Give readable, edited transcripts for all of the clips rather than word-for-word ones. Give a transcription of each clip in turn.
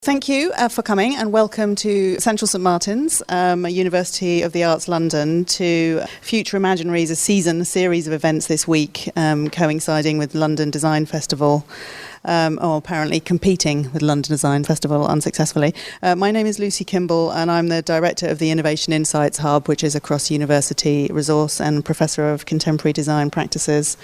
Thank you for coming, and welcome to Central St Martin's, a University of the Arts London, to Future Imaginaries, a series of events this week, coinciding with London Design Festival. Or apparently competing with London Design Festival unsuccessfully. My name is Lucy Kimbell, and I'm the Director of the Innovation Insights Hub, which is a cross-university resource, and Professor of Contemporary Design Practices,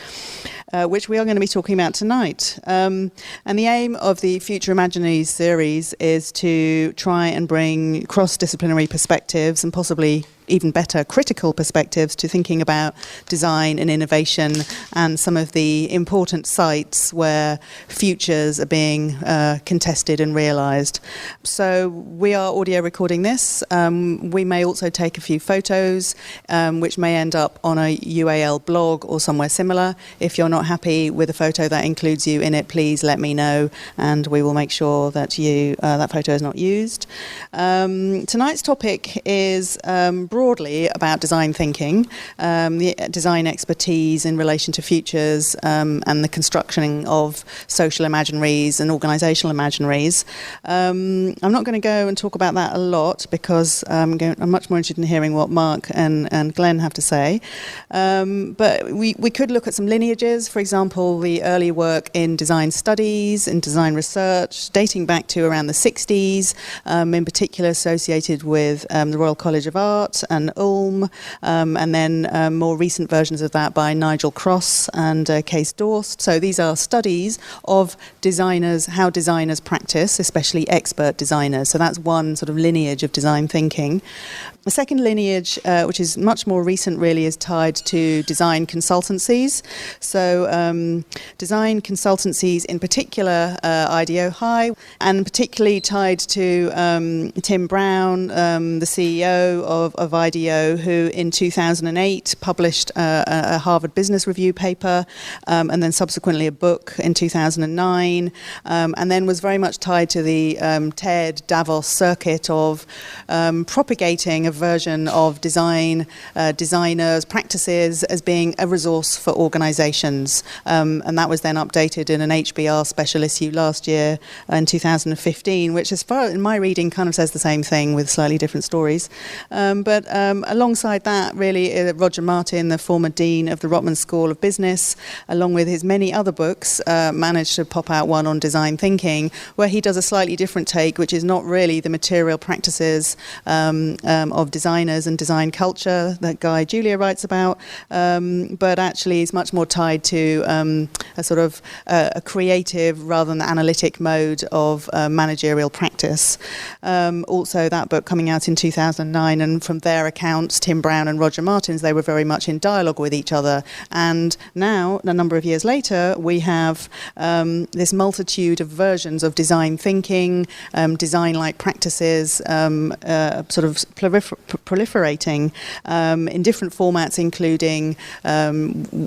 which we are going to be talking about tonight. And the aim of the Future Imaginaries series is to try and bring cross-disciplinary perspectives, and possibly even better critical perspectives, to thinking about design and innovation and some of the important sites where futures are being contested and realised. So we are audio recording this. We may also take a few photos, which may end up on a UAL blog or somewhere similar. If you're not happy with a photo that includes you in it, please let me know, and we will make sure that that photo is not used. Tonight's topic is broadly about design thinking, the design expertise in relation to futures, and the constructing of social imaginaries and organisational imaginaries. I'm not going to go and talk about that a lot, because I'm much more interested in hearing what Marc and Glenn have to say. But we could look at some lineages, for example, the early work in design studies and design research, dating back to around the 60s, in particular associated with the Royal College of Art and Ulm, and then more recent versions of that by Nigel Cross and Cees Dorst. So these are studies of designers, how designers practice, especially expert designers. So that's one sort of lineage of design thinking. The second lineage, which is much more recent really, is tied to design consultancies. So design consultancies, in particular IDEO High, and particularly tied to Tim Brown, the CEO of IDEO, who in 2008 published a Harvard Business Review paper, and then subsequently a book in 2009, and then was very much tied to the TED Davos circuit of propagating a version of design, designers, practices as being a resource for organisations. And that was then updated in an HBR special issue last year in 2015, which, as far in my reading, kind of says the same thing with slightly different stories. But alongside that, really, Roger Martin, the former dean of the Rotman School of Business, along with his many other books, managed to pop out one on design thinking, where he does a slightly different take, which is not really the material practices of designers and design culture that Guy Julia writes about, but actually is much more tied to a sort of a creative rather than analytic mode of managerial practice. Also, that book coming out in 2009, and from their accounts, Tim Brown and Roger Martin's, they were very much in dialogue with each other. And now, a number of years later, we have this multitude of versions of design thinking, design-like practices, sort of proliferating in different formats, including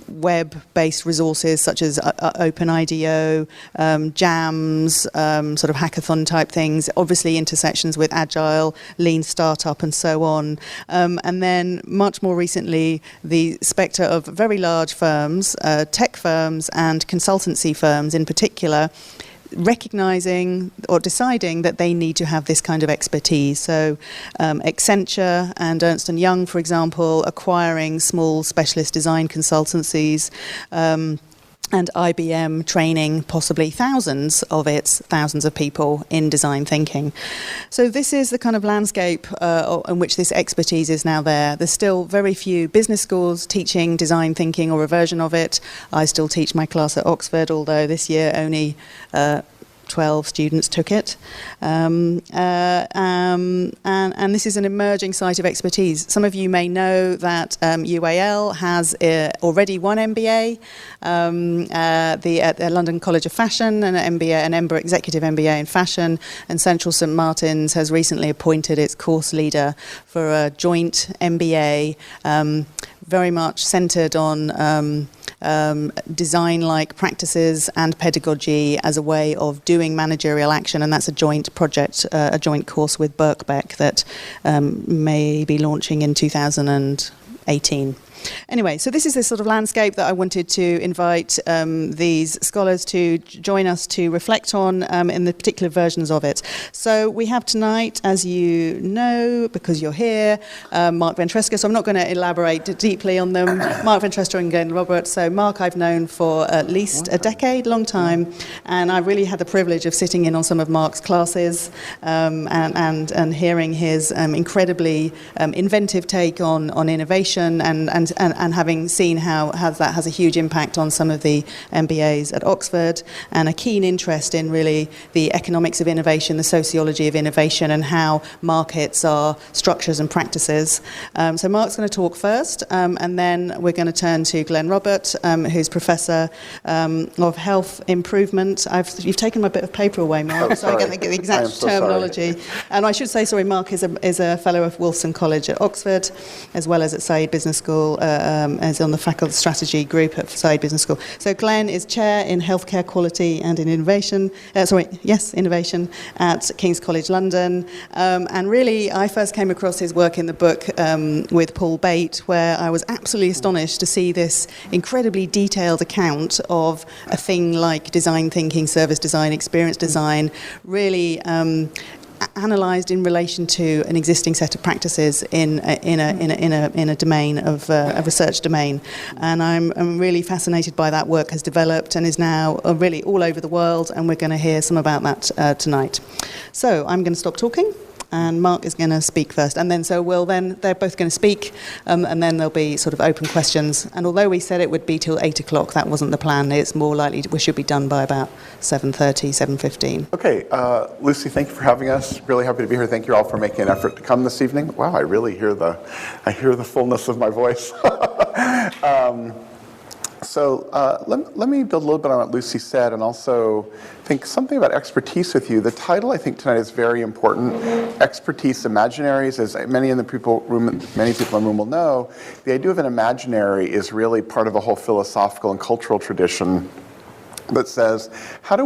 web-based resources such as OpenIDEO, jams, sort of hackathon-type things, obviously intersections with agile, lean startup, and so on. And then, much more recently, the spectre of very large firms, tech firms and consultancy firms in particular, recognising or deciding that they need to have this kind of expertise. So Accenture and Ernst & Young, for example, acquiring small specialist design consultancies, and IBM training possibly thousands of people in design thinking. So this is the kind of landscape in which this expertise is now there. There's still very few business schools teaching design thinking or a version of it. I still teach my class at Oxford, although this year only 12 students took it. And this is an emerging site of expertise. Some of you may know that UAL has already one MBA, the London College of Fashion, and an executive MBA in fashion, and Central St Martin's has recently appointed its course leader for a joint MBA, very much centred on design-like practices and pedagogy as a way of doing managerial action, and that's a joint project, a joint course with Birkbeck that may be launching in 2018. Anyway, so this is this sort of landscape that I wanted to invite these scholars to join us to reflect on in the particular versions of it. So we have tonight, as you know, because you're here, Marc Ventresca. So I'm not going to elaborate deeply on them. Marc Ventresca and Glenn Roberts. So Marc I've known for at least a decade, long time, and I really had the privilege of sitting in on some of Marc's classes and hearing his incredibly inventive take on innovation and having seen how that has a huge impact on some of the MBAs at Oxford, and a keen interest in really the economics of innovation, the sociology of innovation, and how markets are structures and practices. So Marc's going to talk first, and then we're going to turn to Glenn Robert, who's Professor of Health Improvement. You've taken my bit of paper away, Marc, so I'm going to get the exact terminology. Sorry. And I should say, Marc is a fellow of Wilson College at Oxford, as well as at Saïd Business School, as on the faculty strategy group at Saïd Business School. So Glenn is chair in healthcare quality and in innovation. Innovation at King's College London. And really, I first came across his work in the book with Paul Bate, where I was absolutely astonished to see this incredibly detailed account of a thing like design thinking, service design, experience design, really analysed in relation to an existing set of practices in a domain of a research domain, and I'm really fascinated by that work has developed and is now really all over the world, and we're going to hear some about that tonight. So I'm going to stop talking. And Marc is going to speak first, and then they're both going to speak, and then there'll be sort of open questions. And although we said it would be till 8 o'clock, that wasn't the plan. It's more likely we should be done by about 7:30, 7:15. Okay, Lucy, thank you for having us. Really happy to be here. Thank you all for making an effort to come this evening. Wow, I really hear the fullness of my voice. So let me build a little bit on what Lucy said, and also think something about expertise with you. The title, I think, tonight is very important. Expertise Imaginaries, as many people in the room will know, the idea of an imaginary is really part of a whole philosophical and cultural tradition that says, how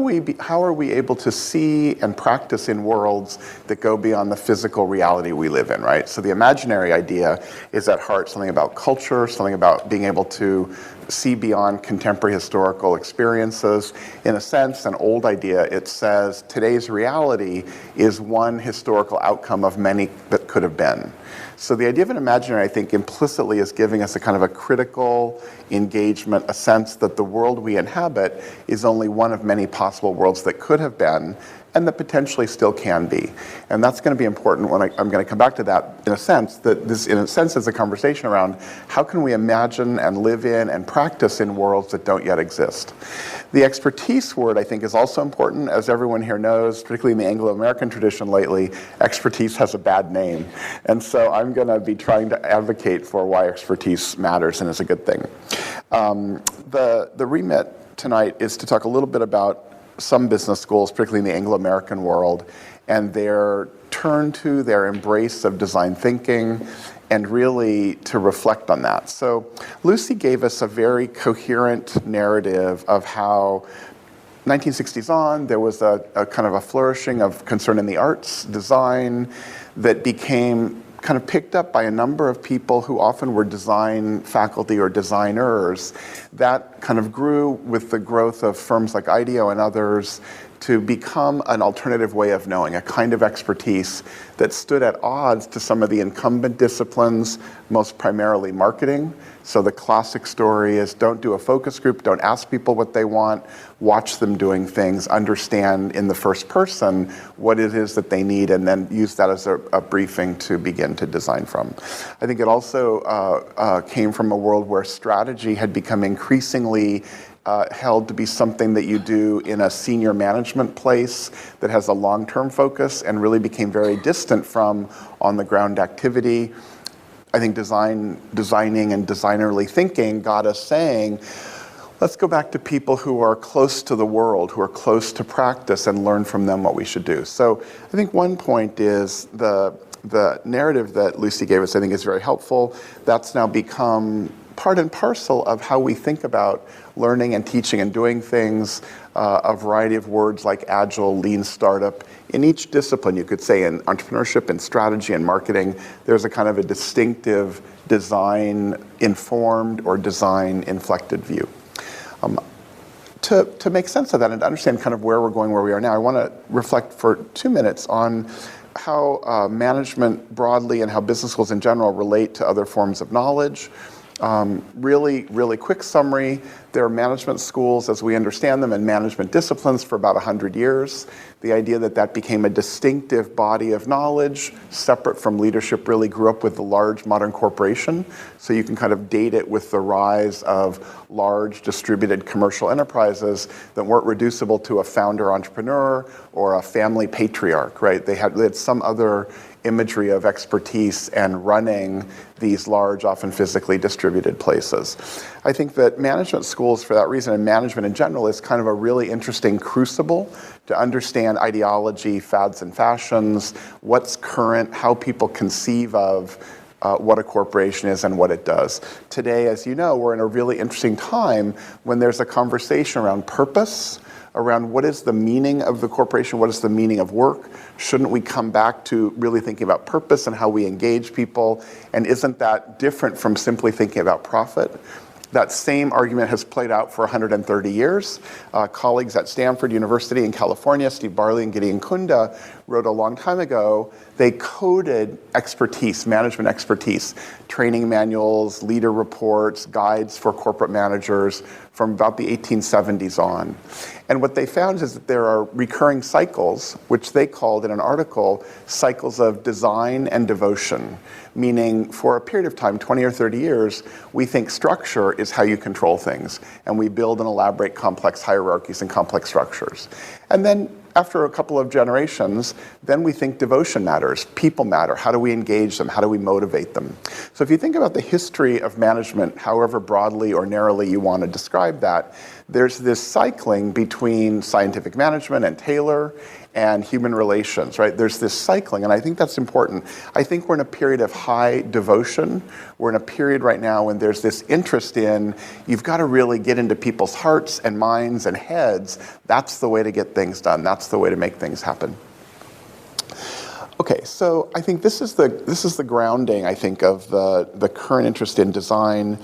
are we able to see and practice in worlds that go beyond the physical reality we live in, right? So the imaginary idea is at heart something about culture, something about being able to see beyond contemporary historical experiences. In a sense, an old idea, it says today's reality is one historical outcome of many that could have been. So the idea of an imaginary, I think, implicitly is giving us a kind of a critical engagement, a sense that the world we inhabit is only one of many possible worlds that could have been, and that potentially still can be. And that's going to be important when I'm going to come back to that in a sense, that this in a sense is a conversation around how can we imagine and live in and practice in worlds that don't yet exist. The expertise word, I think, is also important. As everyone here knows, particularly in the Anglo-American tradition lately, expertise has a bad name. And so I'm going to be trying to advocate for why expertise matters and is a good thing. The remit tonight is to talk a little bit about some business schools, particularly in the Anglo-American world, and their turn to, their embrace of design thinking, and really to reflect on that. So Lucy gave us a very coherent narrative of how 1960s on, there was a kind of a flourishing of concern in the arts, design, that became kind of picked up by a number of people who often were design faculty or designers. That kind of grew with the growth of firms like IDEO and others to become an alternative way of knowing, a kind of expertise that stood at odds to some of the incumbent disciplines, most primarily marketing. So the classic story is don't do a focus group, don't ask people what they want, watch them doing things, understand in the first person what it is that they need, and then use that as a briefing to begin to design from. I think it also came from a world where strategy had become increasingly held to be something that you do in a senior management place that has a long-term focus, and really became very distant from on-the-ground activity. I think designing and designerly thinking got us saying, let's go back to people who are close to the world, who are close to practice, and learn from them what we should do. So I think one point is the narrative that Lucy gave us, I think, is very helpful. That's now become part and parcel of how we think about learning and teaching and doing things. A variety of words like agile, lean startup. In each discipline, you could say in entrepreneurship and strategy and marketing, there's a kind of a distinctive design-informed or design-inflected view. To make sense of that and to understand kind of where we're going, where we are now, I want to reflect for 2 minutes on how management broadly and how business schools in general relate to other forms of knowledge. Really quick summary, there are management schools as we understand them and management disciplines for about 100 years. The idea that that became a distinctive body of knowledge, separate from leadership, really grew up with the large modern corporation. So you can kind of date it with the rise of large distributed commercial enterprises that weren't reducible to a founder entrepreneur or a family patriarch, right? They had some other imagery of expertise and running these large, often physically distributed places. I think that management schools, for that reason, and management in general, is kind of a really interesting crucible to understand ideology, fads and fashions, what's current, how people conceive of what a corporation is and what it does. Today, as you know, we're in a really interesting time when there's a conversation around purpose, around what is the meaning of the corporation, what is the meaning of work? Shouldn't we come back to really thinking about purpose and how we engage people? And isn't that different from simply thinking about profit? That same argument has played out for 130 years. Colleagues at Stanford University in California, Steve Barley and Gideon Kunda, wrote a long time ago, they coded expertise, management expertise, training manuals, leader reports, guides for corporate managers from about the 1870s on. And what they found is that there are recurring cycles, which they called in an article, cycles of design and devotion, meaning for a period of time, 20 or 30 years, we think structure is how you control things, and we build and elaborate complex hierarchies and complex structures. And then after a couple of generations, then we think devotion matters, people matter, how do we engage them, how do we motivate them? So if you think about the history of management, however broadly or narrowly you want to describe that, there's this cycling between scientific management and Taylor and human relations, right? There's this cycling, and I think that's important. I think we're in a period of high devotion. We're in a period right now when there's this interest in, you've got to really get into people's hearts and minds and heads. That's the way to get things done. That's the way to make things happen. Okay, so I think this is the grounding, I think, of the current interest in design.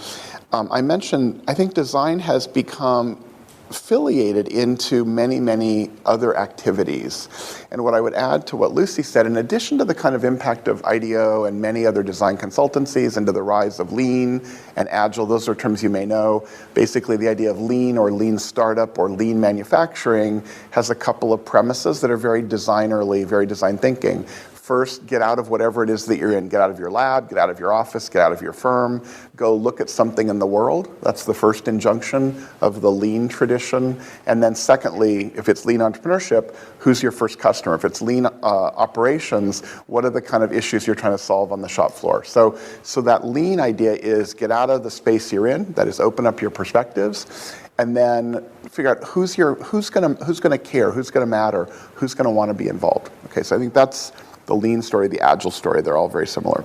I mentioned, I think design has become affiliated into many other activities. And what I would add to what Lucy said, in addition to the kind of impact of IDEO and many other design consultancies and to the rise of lean and agile, those are terms you may know. Basically, the idea of lean or lean startup or lean manufacturing has a couple of premises that are very designerly, very design thinking. First, get out of whatever it is that you're in. Get out of your lab, get out of your office, get out of your firm. Go look at something in the world. That's the first injunction of the lean tradition. And then secondly, if it's lean entrepreneurship, who's your first customer? If it's lean operations, what are the kind of issues you're trying to solve on the shop floor? So that lean idea is get out of the space you're in, that is open up your perspectives, and then figure out who's gonna care, who's gonna matter, who's gonna want to be involved. Okay, so I think that's the lean story, the agile story, they're all very similar.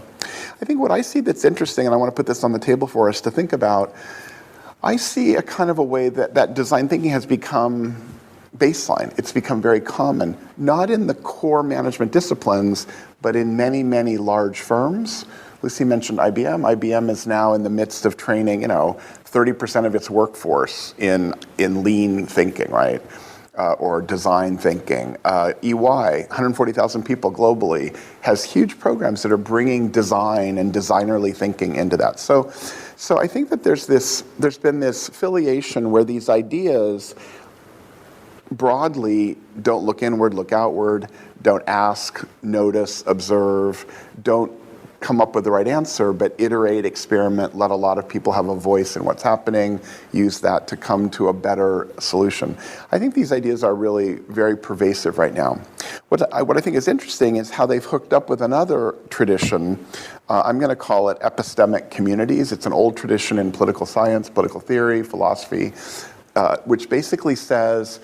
I think what I see that's interesting, and I want to put this on the table for us to think about, I see a kind of a way that design thinking has become baseline. It's become very common, not in the core management disciplines, but in many large firms. Lucy mentioned IBM. IBM is now in the midst of training, 30% of its workforce in lean thinking, right? Or design thinking. EY, 140,000 people globally, has huge programs that are bringing design and designerly thinking into that. So I think that there's been this affiliation where these ideas broadly don't look inward, look outward, don't ask, notice, observe, don't come up with the right answer, but iterate, experiment, let a lot of people have a voice in what's happening, use that to come to a better solution. I think these ideas are really very pervasive right now. What I think is interesting is how they've hooked up with another tradition. I'm going to call it epistemic communities. It's an old tradition in political science, political theory, philosophy, which basically says,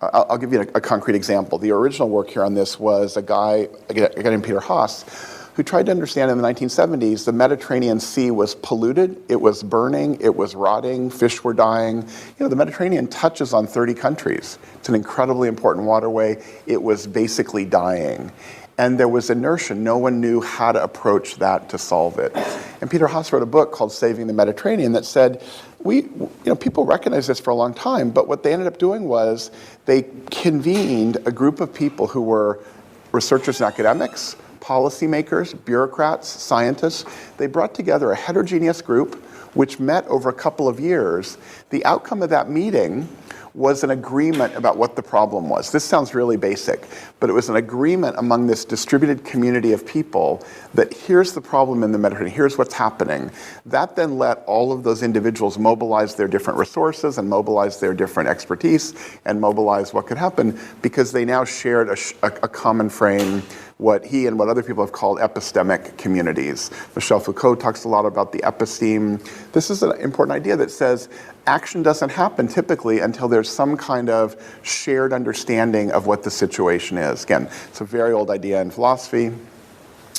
I'll give you a concrete example. The original work here on this was a guy named Peter Haas, who tried to understand in the 1970s the Mediterranean Sea was polluted, it was burning, it was rotting, fish were dying. The Mediterranean touches on 30 countries. It's an incredibly important waterway. It was basically dying. And there was inertia. No one knew how to approach that to solve it. And Peter Haas wrote a book called Saving the Mediterranean that said, people recognized this for a long time, but what they ended up doing was they convened a group of people who were researchers and academics, policymakers, bureaucrats, scientists. They brought together a heterogeneous group which met over a couple of years. The outcome of that meeting was an agreement about what the problem was. This sounds really basic, but it was an agreement among this distributed community of people that here's the problem in the Mediterranean, here's what's happening. That then let all of those individuals mobilize their different resources and mobilize their different expertise and mobilize what could happen because they now shared a common frame, what he and what other people have called epistemic communities. Michel Foucault talks a lot about the episteme. This is an important idea that says action doesn't happen typically until there's some kind of shared understanding of what the situation is. Again, it's a very old idea in philosophy,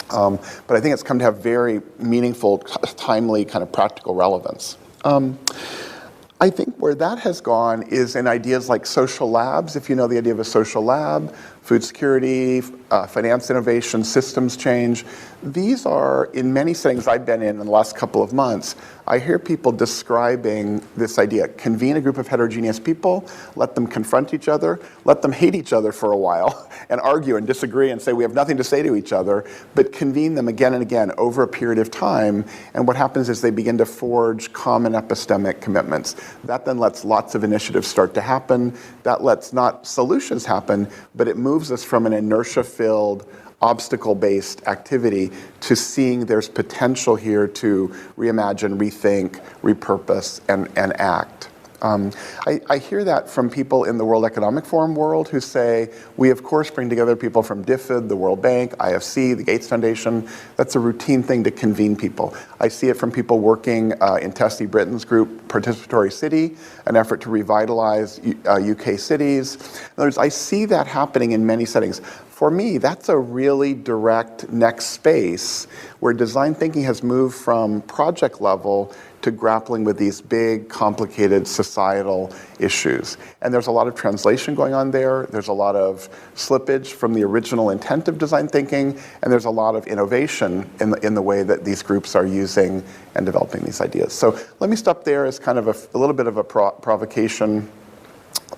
but I think it's come to have very meaningful, timely, kind of practical relevance. I think where that has gone is in ideas like social labs, if you know the idea of a social lab, food security, finance innovation, systems change. These are, in many settings I've been in the last couple of months, I hear people describing this idea. Convene a group of heterogeneous people, let them confront each other, let them hate each other for a while, and argue and disagree and say we have nothing to say to each other, but convene them again and again over a period of time, and what happens is they begin to forge common epistemic commitments. That then lets lots of initiatives start to happen. That lets not solutions happen, but it moves us from an inertia-filled, obstacle-based activity to seeing there's potential here to reimagine, rethink, repurpose, and act. I hear that from people in the World Economic Forum world who say, we of course bring together people from DFID, the World Bank, IFC, the Gates Foundation. That's a routine thing to convene people. I see it from people working in Tessie Britton's group, Participatory City, an effort to revitalize UK cities. In other words, I see that happening in many settings. For me, that's a really direct next space where design thinking has moved from project level to grappling with these big, complicated societal issues. And there's a lot of translation going on there. There's a lot of slippage from the original intent of design thinking, and there's a lot of innovation in the way that these groups are using and developing these ideas. So let me stop there as kind of a little bit of a provocation.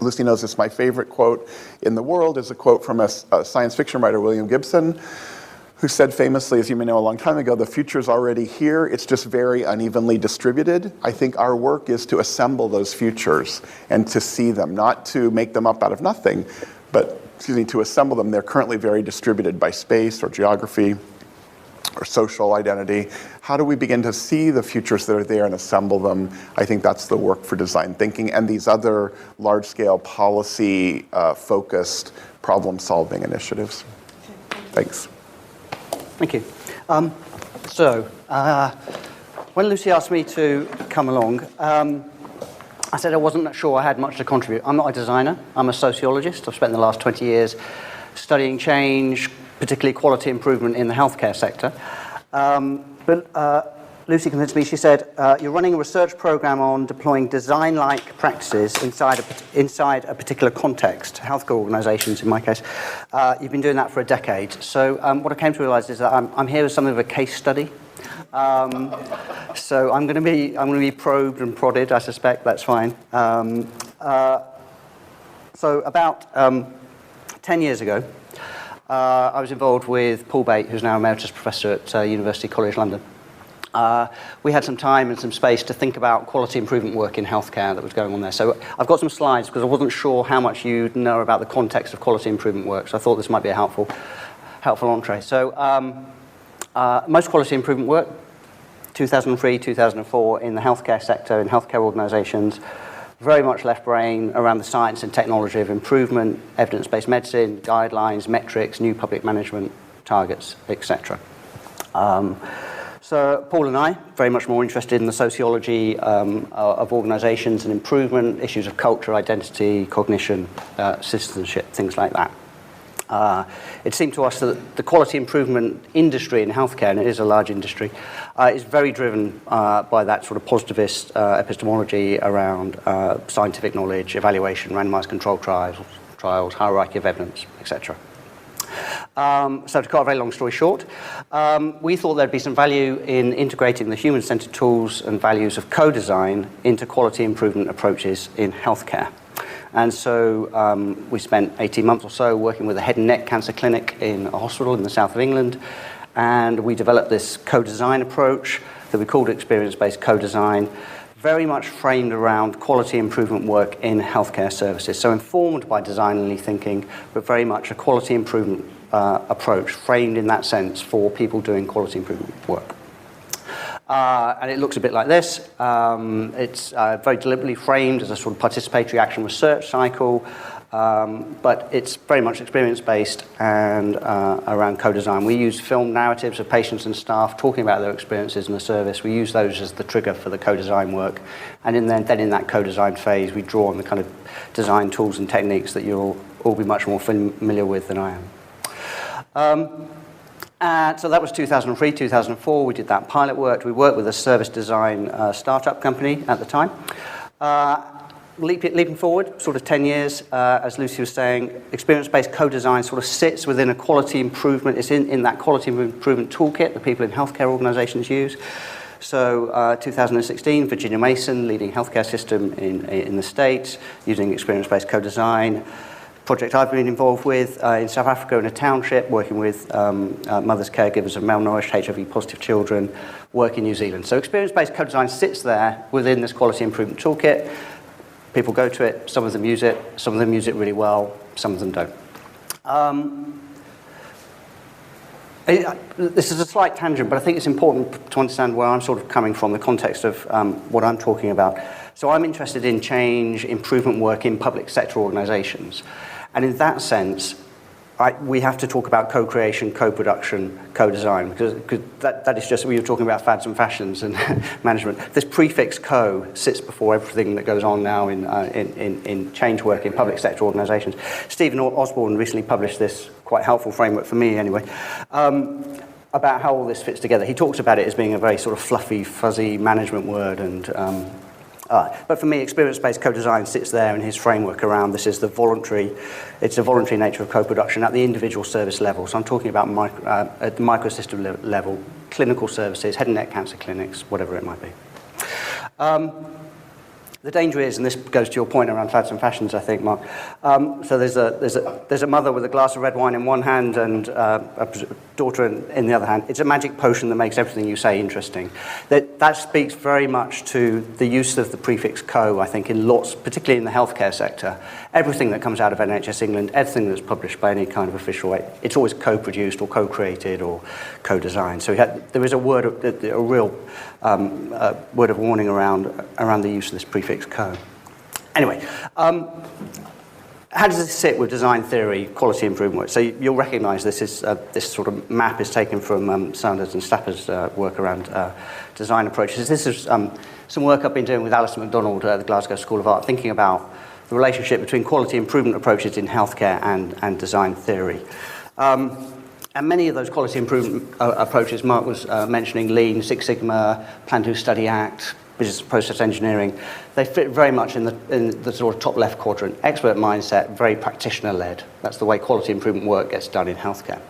Lucy knows this. My favorite quote in the world is a quote from a science fiction writer, William Gibson, who said famously, as you may know, a long time ago, the future's already here, it's just very unevenly distributed. I think our work is to assemble those futures and to see them, not to make them up out of nothing, but, to assemble them. They're currently very distributed by space or geography or social identity. How do we begin to see the futures that are there and assemble them? I think that's the work for design thinking and these other large-scale policy-focused problem-solving initiatives. Thanks. Thank you. When Lucy asked me to come along, I said I wasn't sure I had much to contribute. I'm not a designer. I'm a sociologist. I've spent the last 20 years studying change, particularly quality improvement in the healthcare sector. But Lucy convinced me. She said, you're running a research program on deploying design-like practices inside a particular context, healthcare organizations in my case. You've been doing that for a decade. So what I came to realize is that I'm here with something of a case study. So I'm going to be probed and prodded, I suspect. That's fine. So about 10 years ago, I was involved with Paul Bate, who's now Emeritus Professor at University College London. We had some time and some space to think about quality improvement work in healthcare that was going on there. So I've got some slides because I wasn't sure how much you know about the context of quality improvement work, so I thought this might be a helpful entree. So most quality improvement work, 2003, 2004, in the healthcare sector, in healthcare organizations, very much left brain around the science and technology of improvement, evidence-based medicine, guidelines, metrics, new public management targets, etc. So Paul and I, very much more interested in the sociology of organizations and improvement, issues of culture, identity, cognition, citizenship, things like that. It seemed to us that the quality improvement industry in healthcare, and it is a large industry, is very driven by that sort of positivist epistemology around scientific knowledge, evaluation, randomized controlled trials, hierarchy of evidence, etc. So to cut a very long story short, we thought there'd be some value in integrating the human-centered tools and values of co-design into quality improvement approaches in healthcare. And so we spent 18 months or so working with a head and neck cancer clinic in a hospital in the south of England, and we developed this co-design approach that we called experience-based co-design, very much framed around quality improvement work in healthcare services. So informed by design-only thinking, but very much a quality improvement approach framed in that sense for people doing quality improvement work. And it looks a bit like this. It's very deliberately framed as a sort of participatory action research cycle, but it's very much experience-based and around co-design. We use film narratives of patients and staff talking about their experiences in the service. We use those as the trigger for the co-design work. And then in that co-design phase, we draw on the kind of design tools and techniques that you'll all be much more familiar with than I am. So that was 2003, 2004. We did that pilot work. We worked with a service design startup company at the time. Leaping forward, sort of 10 years, as Lucy was saying, experience-based co-design sort of sits within a quality improvement. It's in that quality improvement toolkit that people in healthcare organizations use. So 2016, Virginia Mason, leading healthcare system in the States, using experience-based co-design. Project I've been involved with in South Africa in a township, working with mothers, caregivers of malnourished HIV-positive children, work in New Zealand. So experience-based co-design sits there within this quality improvement toolkit. People go to it, some of them use it really well, some of them don't. This is a slight tangent, but I think it's important to understand where I'm sort of coming from, the context of what I'm talking about. So I'm interested in change, improvement work in public sector organizations. And in that sense, we have to talk about co-creation, co-production, co-design, because that is just, we were talking about fads and fashions and management. This prefix co sits before everything that goes on now in change work in public sector organizations. Stephen Osborne recently published this quite helpful framework for me anyway, about how all this fits together. He talks about it as being a very sort of fluffy, fuzzy management word, and but for me, experience-based co-design sits there in his framework around this is the voluntary nature of co-production at the individual service level. So I'm talking about at the microsystem level, clinical services, head and neck cancer clinics, whatever it might be. The danger is, and this goes to your point around fads and fashions, I think, Marc. So there's a mother with a glass of red wine in one hand and a daughter in the other hand. It's a magic potion that makes everything you say interesting. That speaks very much to the use of the prefix co, I think, in lots, particularly in the healthcare sector. Everything that comes out of NHS England, everything that's published by any kind of official way, it's always co-produced or co-created or co-designed. So there is a real word of warning around the use of this prefix co. Anyway, how does this sit with design theory, quality improvement? So you'll recognise this sort of map is taken from Sanders and Stapper's work around design approaches. This is some work I've been doing with Alison MacDonald at the Glasgow School of Art, thinking about the relationship between quality improvement approaches in healthcare and design theory. And many of those quality improvement approaches, Marc was mentioning Lean, Six Sigma, Plan, Do, Study, Act, business process engineering, they fit very much in the sort of top left quadrant. Expert mindset, very practitioner-led. That's the way quality improvement work gets done in healthcare.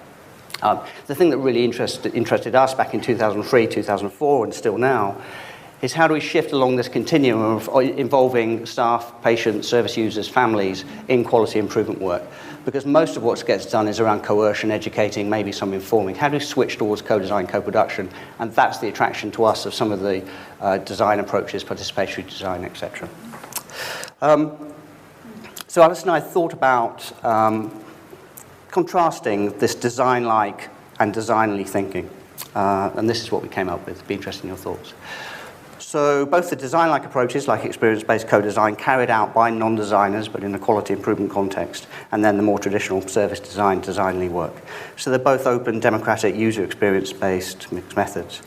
The thing that really interested us back in 2003, 2004, and still now, is how do we shift along this continuum of involving staff, patients, service users, families in quality improvement work? Because most of what gets done is around coercion, educating, maybe some informing. How do we switch towards co-design, co-production? And that's the attraction to us of some of the design approaches, participatory design, etc. So Alice and I thought about contrasting this design-like and design-ly thinking. And this is what we came up with. It'd be interested in your thoughts. So both the design-like approaches, like experience-based co-design, carried out by non-designers, but in a quality improvement context, and then the more traditional service design, design-ly work. So they're both open, democratic, user experience-based mixed methods.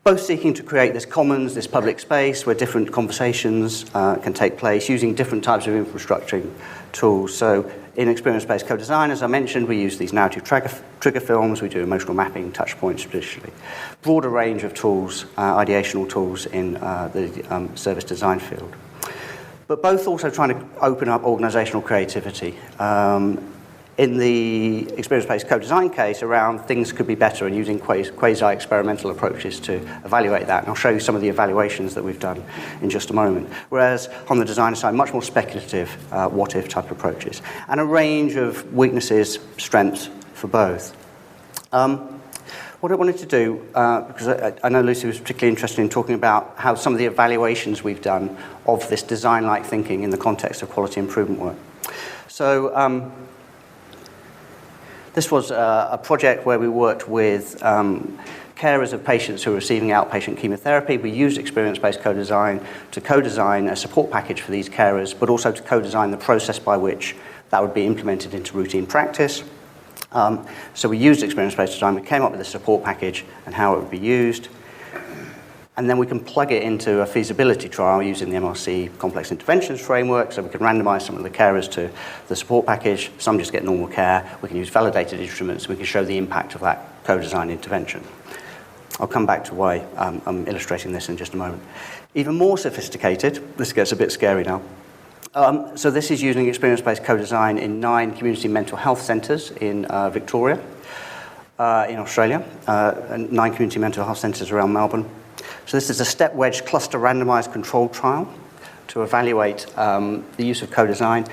Both seeking to create this commons, this public space where different conversations can take place using different types of infrastructure tools. So In experience-based co-design, as I mentioned, we use these narrative trigger films, we do emotional mapping, touch points traditionally. Broader range of tools, ideational tools in the service design field. But both also trying to open up organizational creativity. In the experience-based co-design case, around things could be better and using quasi-experimental approaches to evaluate that. And I'll show you some of the evaluations that we've done in just a moment. Whereas on the designer side, much more speculative, what-if type approaches. And a range of weaknesses, strengths for both. What I wanted to do, because I know Lucy was particularly interested in talking about how some of the evaluations we've done of this design-like thinking in the context of quality improvement work. So, this was a project where we worked with carers of patients who were receiving outpatient chemotherapy. We used experience-based co-design to co-design a support package for these carers, but also to co-design the process by which that would be implemented into routine practice. So we used experience-based design. We came up with a support package and how it would be used. And then we can plug it into a feasibility trial using the MRC complex interventions framework, so we can randomize some of the carers to the support package. Some just get normal care. We can use validated instruments. We can show the impact of that co-design intervention. I'll come back to why I'm illustrating this in just a moment. Even more sophisticated, this gets a bit scary now. So this is using experience-based co-design in 9 community mental health centres in Victoria, in Australia, and 9 community mental health centres around Melbourne. So this is a step wedge cluster randomized controlled trial to evaluate the use of co-design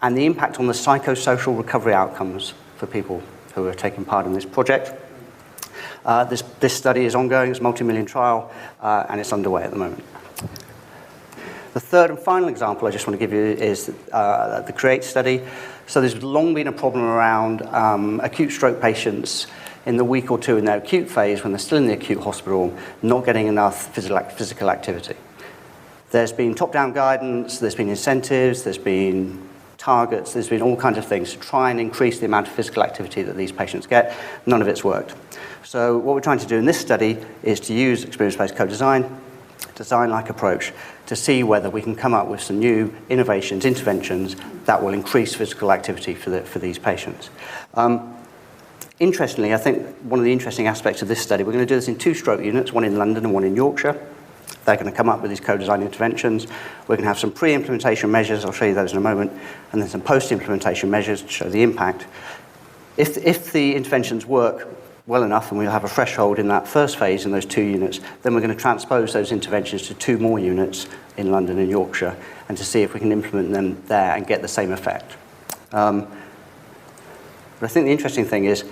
and the impact on the psychosocial recovery outcomes for people who are taking part in this project. This study is ongoing, it's a multi-million trial, and it's underway at the moment. The third and final example I just want to give you is the CREATE study. So there's long been a problem around acute stroke patients in the week or two in their acute phase, when they're still in the acute hospital, not getting enough physical activity. There's been top-down guidance, there's been incentives, there's been targets, there's been all kinds of things to try and increase the amount of physical activity that these patients get. None of it's worked. So what we're trying to do in this study is to use experience-based co-design, design-like approach, to see whether we can come up with some new innovations, interventions that will increase physical activity for these patients. Interestingly, I think one of the interesting aspects of this study, we're going to do this in 2 stroke units, one in London and one in Yorkshire. They're going to come up with these co-design interventions. We're going to have some pre-implementation measures, I'll show you those in a moment, and then some post-implementation measures to show the impact. If the interventions work well enough, and we'll have a threshold in that first phase in those 2 units, then we're going to transpose those interventions to 2 more units in London and Yorkshire, and to see if we can implement them there and get the same effect. But I think the interesting thing is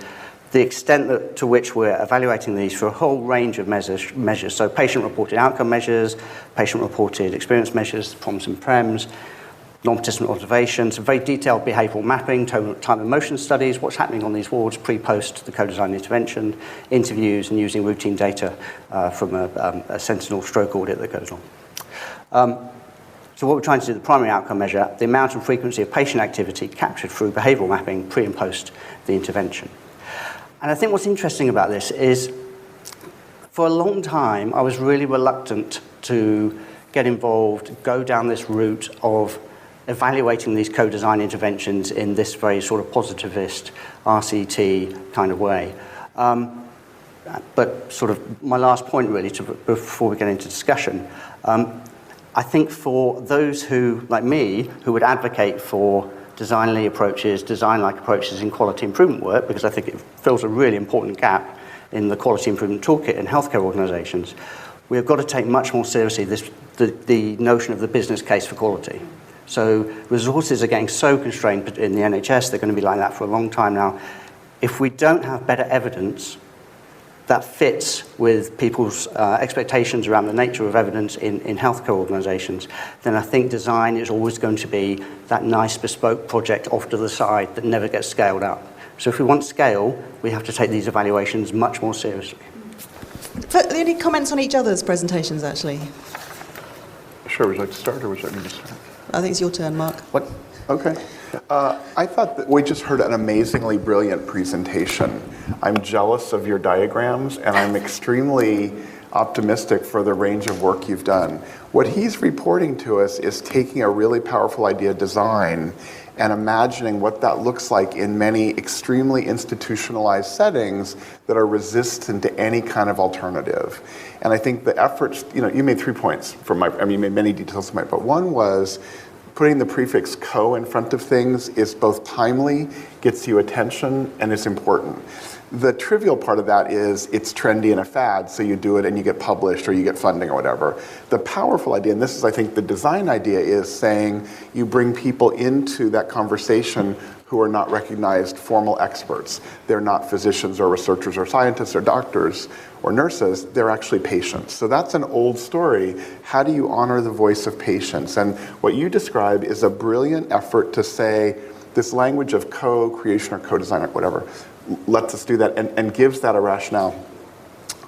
the extent to which we're evaluating these for a whole range of measures. So patient-reported outcome measures, patient-reported experience measures, PROMs and PREMs, non-participant observations, very detailed behavioural mapping, time and motion studies, what's happening on these wards pre-post the co-design intervention, interviews, and using routine data from a sentinel stroke audit that goes on. So what we're trying to do, the primary outcome measure, the amount and frequency of patient activity captured through behavioural mapping pre and post the intervention. And I think what's interesting about this is, for a long time, I was really reluctant to get involved, go down this route of evaluating these co-design interventions in this very sort of positivist RCT kind of way. But sort of my last point really, before we get into discussion, I think for those who, like me, who would advocate for design-like approaches in quality improvement work, because I think it fills a really important gap in the quality improvement toolkit in healthcare organisations, we have got to take much more seriously the notion of the business case for quality. So resources are getting so constrained in the NHS, they're going to be like that for a long time now. If we don't have better evidence that fits with people's expectations around the nature of evidence in healthcare organisations, then I think design is always going to be that nice bespoke project off to the side that never gets scaled up. So if we want scale, we have to take these evaluations much more seriously. Any comments on each other's presentations, actually? Sure, would you like to start, or would you like me to start? I think it's your turn, Marc. What? Okay. I thought that we just heard an amazingly brilliant presentation. I'm jealous of your diagrams, and I'm extremely optimistic for the range of work you've done. What he's reporting to us is taking a really powerful idea, design, and imagining what that looks like in many extremely institutionalized settings that are resistant to any kind of alternative. And I think the efforts, you made 3 points you made many details from but one was putting the prefix co in front of things is both timely, gets you attention, and is important. The trivial part of that is it's trendy and a fad, so you do it and you get published or you get funding or whatever. The powerful idea, and this is I think the design idea, is saying you bring people into that conversation who are not recognized formal experts. They're not physicians or researchers or scientists or doctors or nurses, they're actually patients. So that's an old story. How do you honor the voice of patients? And what you describe is a brilliant effort to say this language of co-creation or co-design or whatever lets us do that and gives that a rationale.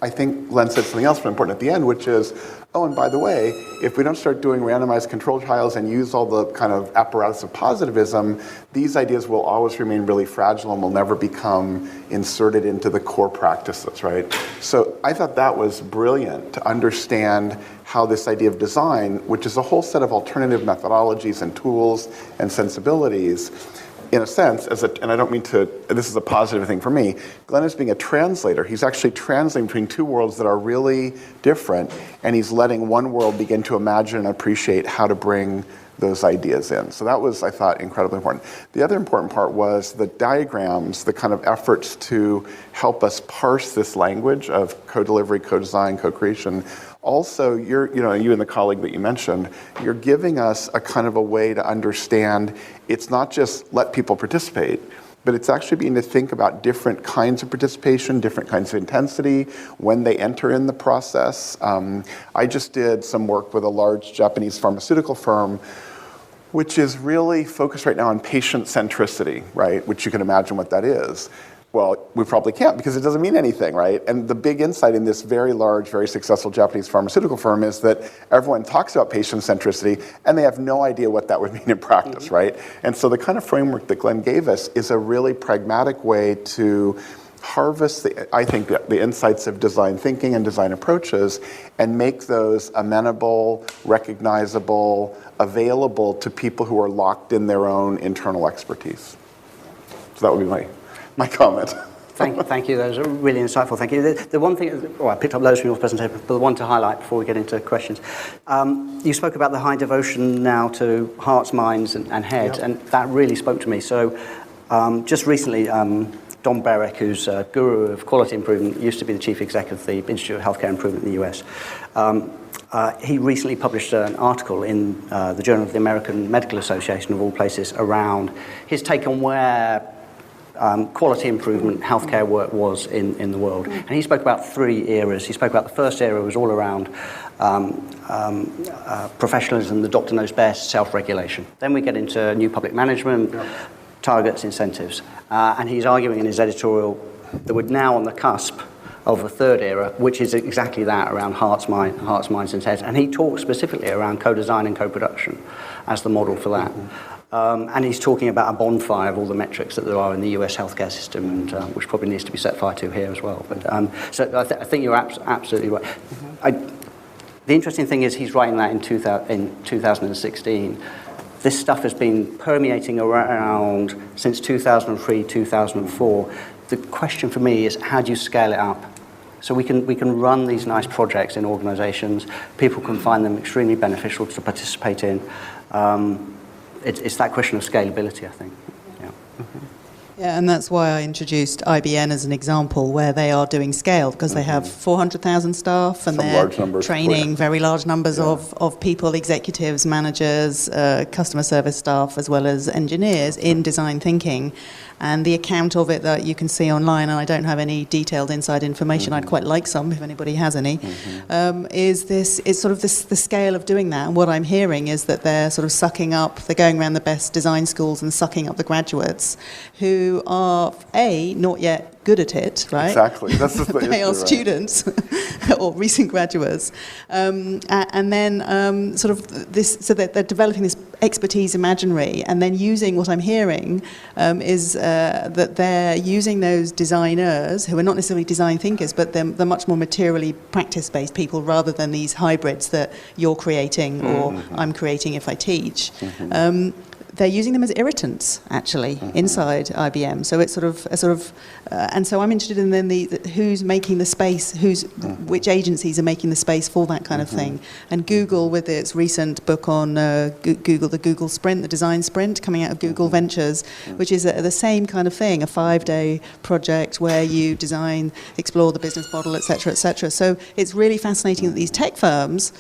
I think Glenn said something else very important at the end, which is, oh, and by the way, if we don't start doing randomized controlled trials and use all the kind of apparatus of positivism, these ideas will always remain really fragile and will never become inserted into the core practices, right? So I thought that was brilliant to understand how this idea of design, which is a whole set of alternative methodologies and tools and sensibilities, in a sense, and I don't mean to, this is a positive thing for me, Glenn is being a translator. He's actually translating between two worlds that are really different, and he's letting one world begin to imagine and appreciate how to bring those ideas in. So that was, I thought, incredibly important. The other important part was the diagrams, the kind of efforts to help us parse this language of co-delivery, co-design, co-creation. Also, you and the colleague that you mentioned, you're giving us a kind of a way to understand it's not just let people participate, but it's actually being to think about different kinds of participation, different kinds of intensity, when they enter in the process. I just did some work with a large Japanese pharmaceutical firm, which is really focused right now on patient centricity, right? Which you can imagine what that is. Well, we probably can't because it doesn't mean anything, right? And the big insight in this very large, very successful Japanese pharmaceutical firm is that everyone talks about patient centricity and they have no idea what that would mean in practice, right? And so the kind of framework that Glenn gave us is a really pragmatic way to harvest, the insights of design thinking and design approaches and make those amenable, recognizable, available to people who are locked in their own internal expertise. So that would be my comment. Thank you. That was really insightful. Thank you. The one thing, I picked up loads from your presentation, but the one to highlight before we get into questions. You spoke about the high devotion now to hearts, minds, and heads, yep. And that really spoke to me. So just recently, Don Berwick, who's a guru of quality improvement, used to be the chief executive of the Institute of Healthcare Improvement in the US. He recently published an article in the Journal of the American Medical Association, of all places, around his take on where quality improvement healthcare work was in the world. And he spoke about 3 eras. He spoke about the first era was all around professionalism, the doctor knows best, self-regulation. Then we get into new public management, targets, incentives. And he's arguing in his editorial that we're now on the cusp of a third era, which is exactly that, around hearts, minds, and heads. And he talks specifically around co-design and co-production as the model for that. And he's talking about a bonfire of all the metrics that there are in the US healthcare system, and which probably needs to be set fire to here as well. But so I think you're absolutely right. The interesting thing is he's writing that in 2016. This stuff has been permeating around since 2003, 2004. The question for me is, how do you scale it up? So we can run these nice projects in organizations. People can find them extremely beneficial to participate in. It's that question of scalability, I think. Yeah. Mm-hmm. Yeah, and that's why I introduced IBN as an example, where they are doing scale, because they have 400,000 staff and they're training very large numbers of people, executives, managers, customer service staff, as well as engineers in design thinking. And the account of it that you can see online, and I don't have any detailed inside information, I'd quite like some if anybody has any, is sort of the scale of doing that. And what I'm hearing is that they're sort of sucking up, they're going around the best design schools and sucking up the graduates who are, not yet good at it, right? Exactly. That's the thing. They are students or recent graduates. And then sort of this, so that they're developing this expertise imaginary, and then using, what I'm hearing is that they're using those designers who are not necessarily design thinkers, but they're much more materially practice-based people rather than these hybrids that you're creating or I'm creating if I teach. they're using them as irritants, actually, inside IBM. So it's and so I'm interested in then who's making the space, which agencies are making the space for that kind of thing. And Google, with its recent book on the Google Sprint, the design sprint, coming out of Google Ventures, which is the same kind of thing, a 5-day project where you design, explore the business model, et cetera, et cetera. So it's really fascinating that these tech firms,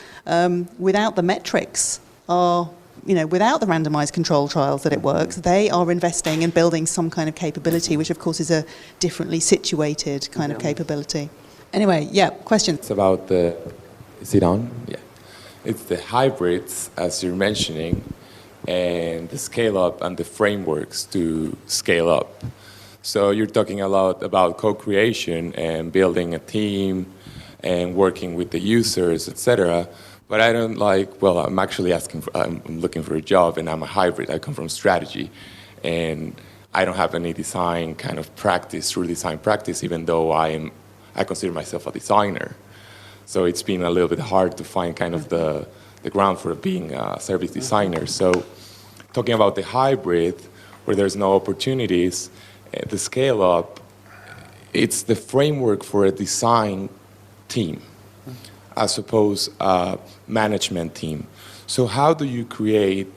without the metrics, without the randomized control trials that it works, they are investing and building some kind of capability, which of course is a differently situated kind of capability. Anyway, question. It's about is it on? Yeah. It's the hybrids, as you're mentioning, and the scale up and the frameworks to scale up. So you're talking a lot about co-creation and building a team and working with the users, etc. But I don't I'm actually I'm looking for a job, and I'm a hybrid. I come from strategy, and I don't have any design kind of practice, true design practice, even though I consider myself a designer. So it's been a little bit hard to find kind of the ground for being a service designer. So talking about the hybrid, where there's no opportunities, the scale up, it's the framework for a design team, as opposed a management team. So how do you create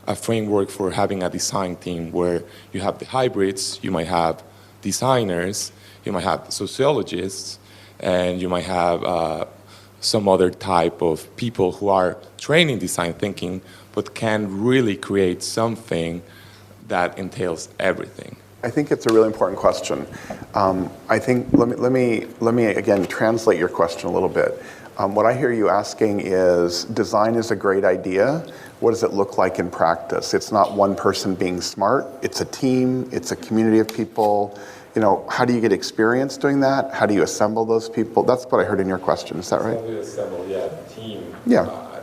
a framework for having a design team where you have the hybrids, you might have designers, you might have sociologists, and you might have some other type of people who are trained in design thinking but can really create something that entails everything? I think it's a really important question. I think let me again translate your question a little bit. What I hear you asking is, design is a great idea. What does it look like in practice? It's not one person being smart. It's a team. It's a community of people. How do you get experience doing that? How do you assemble those people? That's what I heard in your question. Is that right? How do you assemble, the team.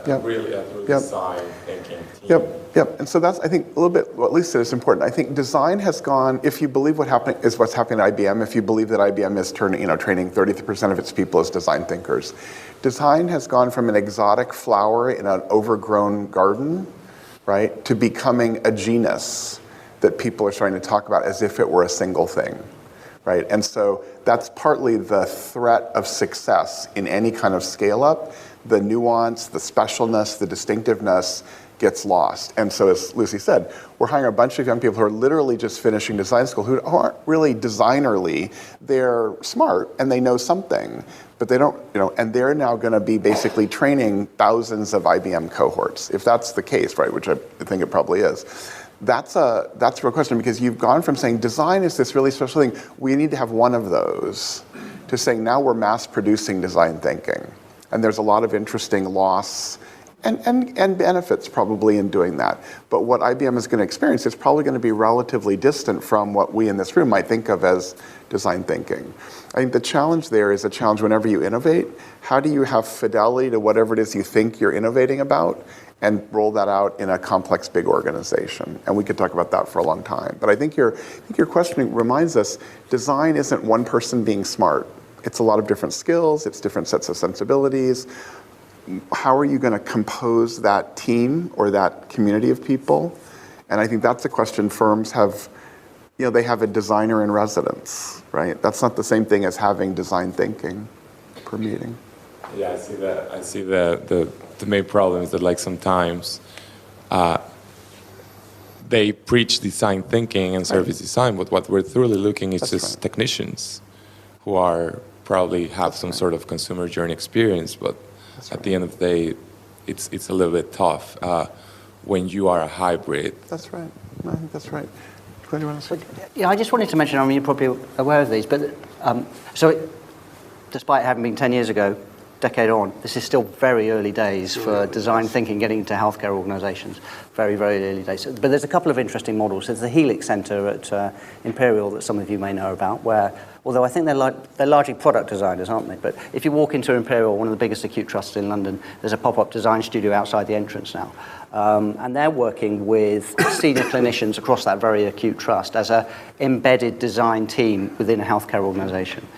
Really design thinking team. Yep. And so that's, I think, a little bit, well, at least it's important. I think design has gone, if you believe what's happening at IBM, if you believe that IBM is training 30% of its people as design thinkers, design has gone from an exotic flower in an overgrown garden, right, to becoming a genus that people are starting to talk about as if it were a single thing, right? And so that's partly the threat of success in any kind of scale up. The nuance, the specialness, the distinctiveness gets lost. And so, as Lucy said, we're hiring a bunch of young people who are literally just finishing design school who aren't really designerly. They're smart and they know something, but they don't, and they're now going to be basically training thousands of IBM cohorts, if that's the case, right, which I think it probably is. That's a real question, because you've gone from saying design is this really special thing, we need to have one of those, to saying now we're mass producing design thinking. And there's a lot of interesting loss and benefits probably in doing that. But what IBM is going to experience is probably going to be relatively distant from what we in this room might think of as design thinking. I think the challenge there is a challenge whenever you innovate. How do you have fidelity to whatever it is you think you're innovating about and roll that out in a complex, big organization? And we could talk about that for a long time. But I think your question reminds us, design isn't one person being smart. It's a lot of different skills, it's different sets of sensibilities. How are you going to compose that team or that community of people? And I think that's a question firms have, they have a designer in residence, right? That's not the same thing as having design thinking per meeting. Yeah, I see that. I see the main problem is that sometimes they preach design thinking and service design, but what we're truly looking is just technicians who are probably have some sort of consumer journey experience, but at the end of the day, it's a little bit tough when you are a hybrid. That's right. I think that's right. Glenn, you want to say? Yeah, I just wanted to mention, you're probably aware of these, but despite having been 10 years ago, decade on, this is still very early days for design thinking getting into healthcare organizations. Very, very early days. But there's a couple of interesting models. There's the Helix Center at Imperial that some of you may know about, where, although I think they're largely product designers, aren't they? But if you walk into Imperial, one of the biggest acute trusts in London, there's a pop-up design studio outside the entrance now. And they're working with senior clinicians across that very acute trust as an embedded design team within a healthcare organization.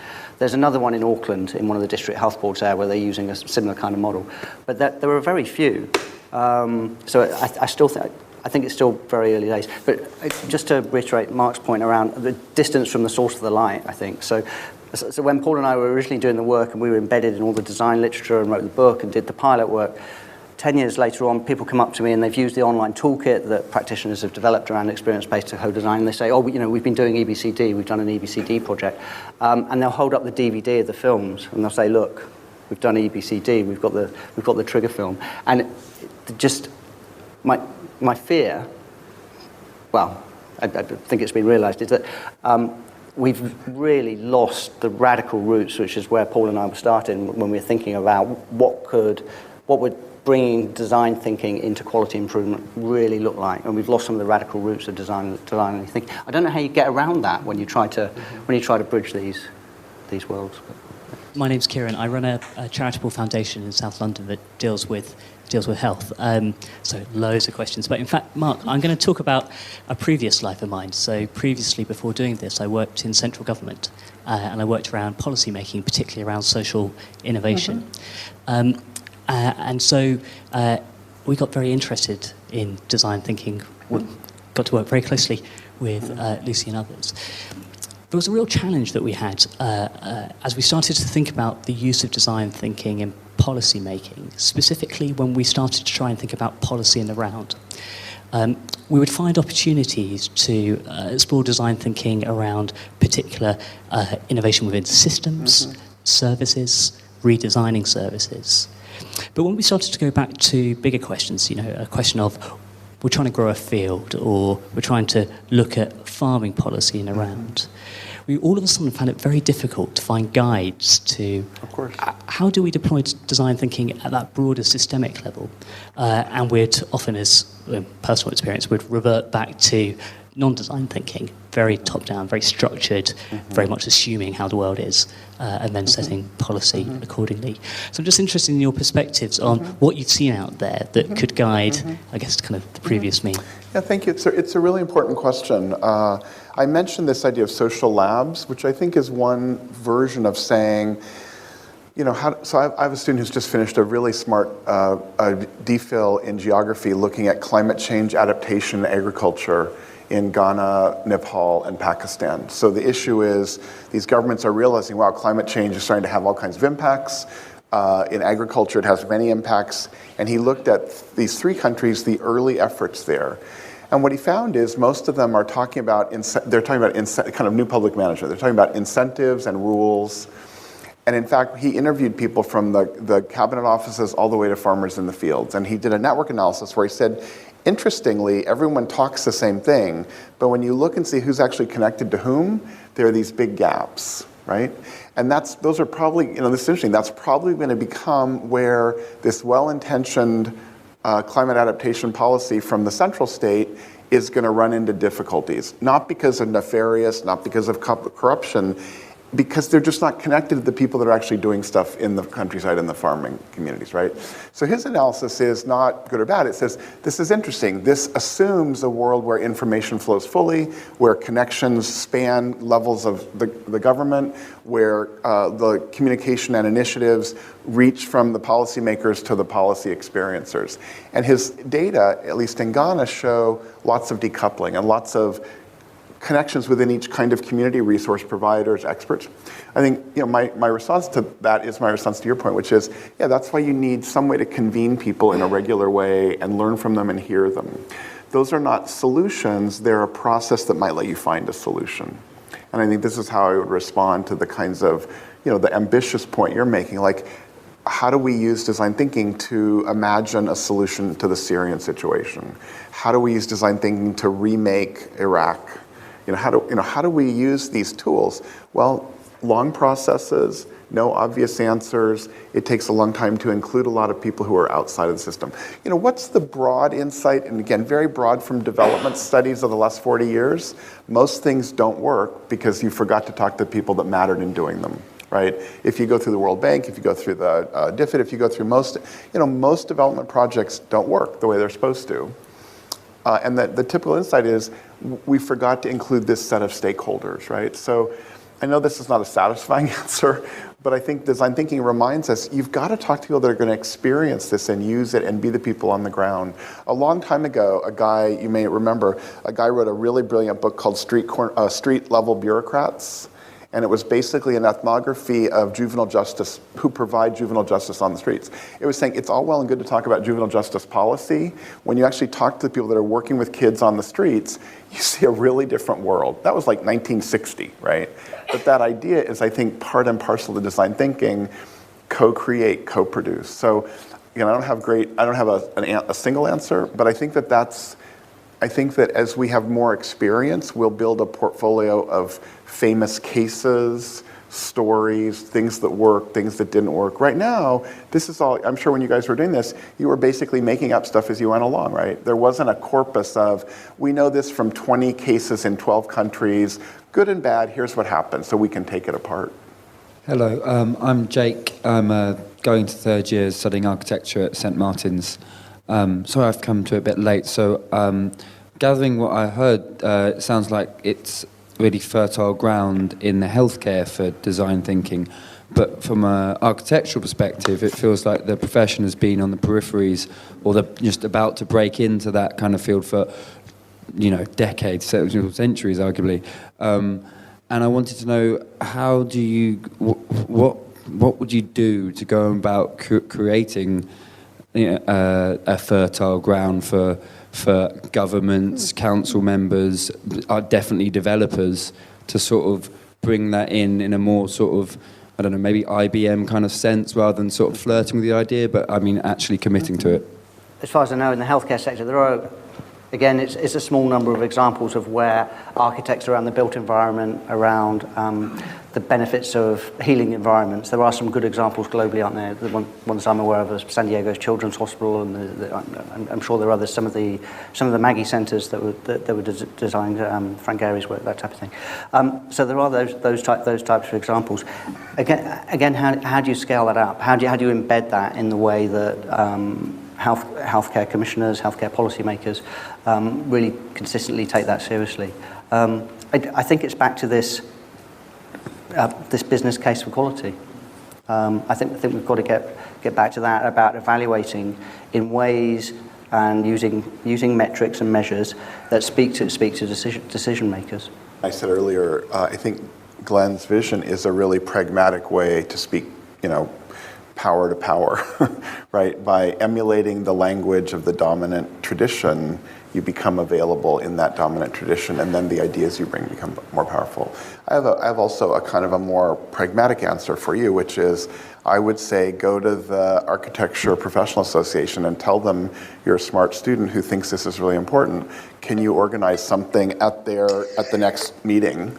There's another one in Auckland, in one of the district health boards there, where they're using a similar kind of model. But there are very few. So I still think, I think it's still very early days. But just to reiterate Marc's point around the distance from the source of the light, I think. So when Paul and I were originally doing the work and we were embedded in all the design literature and wrote the book and did the pilot work, 10 years later on, people come up to me and they've used the online toolkit that practitioners have developed around experience-based co-design, and they say, we've been doing EBCD, we've done an EBCD project. And they'll hold up the DVD of the films and they'll say, look, we've done EBCD, we've got the trigger film. And just my fear, well, I think it's been realized, is that we've really lost the radical roots, which is where Paul and I were starting when we were thinking about what would bringing design thinking into quality improvement really look like, and we've lost some of the radical roots of design thinking. I don't know how you get around that when you try to bridge these worlds. My name's Kieran. I run a charitable foundation in South London that deals with health. So loads of questions. But in fact, Marc, I'm going to talk about a previous life of mine. So previously, before doing this, I worked in central government, and I worked around policy making, particularly around social innovation. And so we got very interested in design thinking. We got to work very closely with Lucy and others. There was a real challenge that we had as we started to think about the use of design thinking in policy making, specifically when we started to try and think about policy in the round. We would find opportunities to explore design thinking around particular innovation within systems, services, redesigning services. But when we started to go back to bigger questions, a question of we're trying to grow a field or we're trying to look at farming policy in around, we all of a sudden found it very difficult to find guides to how do we deploy design thinking at that broader systemic level. And we'd often, as personal experience, would revert back to non-design thinking, very top-down, very structured, very much assuming how the world is, and then setting policy accordingly. So I'm just interested in your perspectives on what you've seen out there that could guide, I guess, kind of the previous me. Yeah, thank you. It's a really important question. I mentioned this idea of social labs, which I think is one version of saying, so I have a student who's just finished a really smart DPhil in geography looking at climate change adaptation in agriculture in Ghana, Nepal, and Pakistan. So the issue is these governments are realizing, wow, climate change is starting to have all kinds of impacts. In agriculture, it has many impacts. And he looked at these three countries, the early efforts there. And what he found is most of them are talking about, kind of new public management. They're talking about incentives and rules. And in fact, he interviewed people from the cabinet offices all the way to farmers in the fields. And he did a network analysis where he said, interestingly, everyone talks the same thing, but when you look and see who's actually connected to whom, there are these big gaps, right? And those are probably, this is interesting, that's probably going to become where this well-intentioned climate adaptation policy from the central state is going to run into difficulties, not because of nefarious, not because of corruption, because they're just not connected to the people that are actually doing stuff in the countryside and the farming communities, right? So his analysis is not good or bad. It says, this is interesting. This assumes a world where information flows fully, where connections span levels of the government, where the communication and initiatives reach from the policymakers to the policy experiencers. And his data, at least in Ghana, show lots of decoupling and lots of connections within each kind of community, resource providers, experts. I think my response to that is my response to your point, which is, that's why you need some way to convene people in a regular way and learn from them and hear them. Those are not solutions, they're a process that might let you find a solution. And I think this is how I would respond to the kinds of, the ambitious point you're making, like, how do we use design thinking to imagine a solution to the Syrian situation? How do we use design thinking to remake Iraq? How do we use these tools? Well, long processes, no obvious answers. It takes a long time to include a lot of people who are outside of the system. What's the broad insight? And again, very broad from development studies of the last 40 years. Most things don't work because you forgot to talk to people that mattered in doing them, right? If you go through the World Bank, if you go through the DFID, if you go through most development projects don't work the way they're supposed to. And the typical insight is we forgot to include this set of stakeholders, right? So I know this is not a satisfying answer, but I think design thinking reminds us you've got to talk to people that are going to experience this and use it and be the people on the ground. A long time ago, a guy, you may remember, a guy wrote a really brilliant book called Street Level Bureaucrats. And it was basically an ethnography of juvenile justice, who provide juvenile justice on the streets. It was saying it's all well and good to talk about juvenile justice policy. When you actually talk to the people that are working with kids on the streets, you see a really different world. That was like 1960, right? But that idea is, I think, part and parcel of design thinking, co-create, co-produce. So, again, I don't have a single answer, but I think that as we have more experience, we'll build a portfolio of famous cases, stories, things that work, things that didn't work. Right now, this is all, I'm sure when you guys were doing this, you were basically making up stuff as you went along, right? There wasn't a corpus of, we know this from 20 cases in 12 countries, good and bad, here's what happened, so we can take it apart. Hello, I'm Jake. I'm going to third year studying architecture at St. Martin's. Sorry I've come to it a bit late. So gathering what I heard, it sounds like it's really fertile ground in the healthcare for design thinking. But from an architectural perspective, it feels like the profession has been on the peripheries, or they're just about to break into that kind of field for, decades, centuries, arguably. And I wanted to know, how do you, what would you do to go about creating a fertile ground for governments, council members, are definitely developers, to sort of bring that in a more sort of, I don't know, maybe IBM kind of sense, rather than sort of flirting with the idea, but I mean actually committing to it? As far as I know, in the healthcare sector, there are, again, it's a small number of examples of where architects around the built environment, around the benefits of healing environments. There are some good examples globally, aren't there? The ones I'm aware of are San Diego's Children's Hospital, and I'm sure there are others. Some of the Maggie centres that were designed, Frank Gehry's work, that type of thing. So there are those types of examples. Again, how do you scale that up? How do you embed that in the way that healthcare commissioners, healthcare policymakers really consistently take that seriously? I think it's back to this business case for quality. I think we've got to get back to that, about evaluating in ways and using metrics and measures that speak to decision makers. I said earlier, I think Glenn's vision is a really pragmatic way to speak, power to power, right? By emulating the language of the dominant tradition, you become available in that dominant tradition, and then the ideas you bring become more powerful. I have also a kind of a more pragmatic answer for you, which is, I would say, go to the Architecture Professional Association and tell them you're a smart student who thinks this is really important. Can you organize something at the next meeting?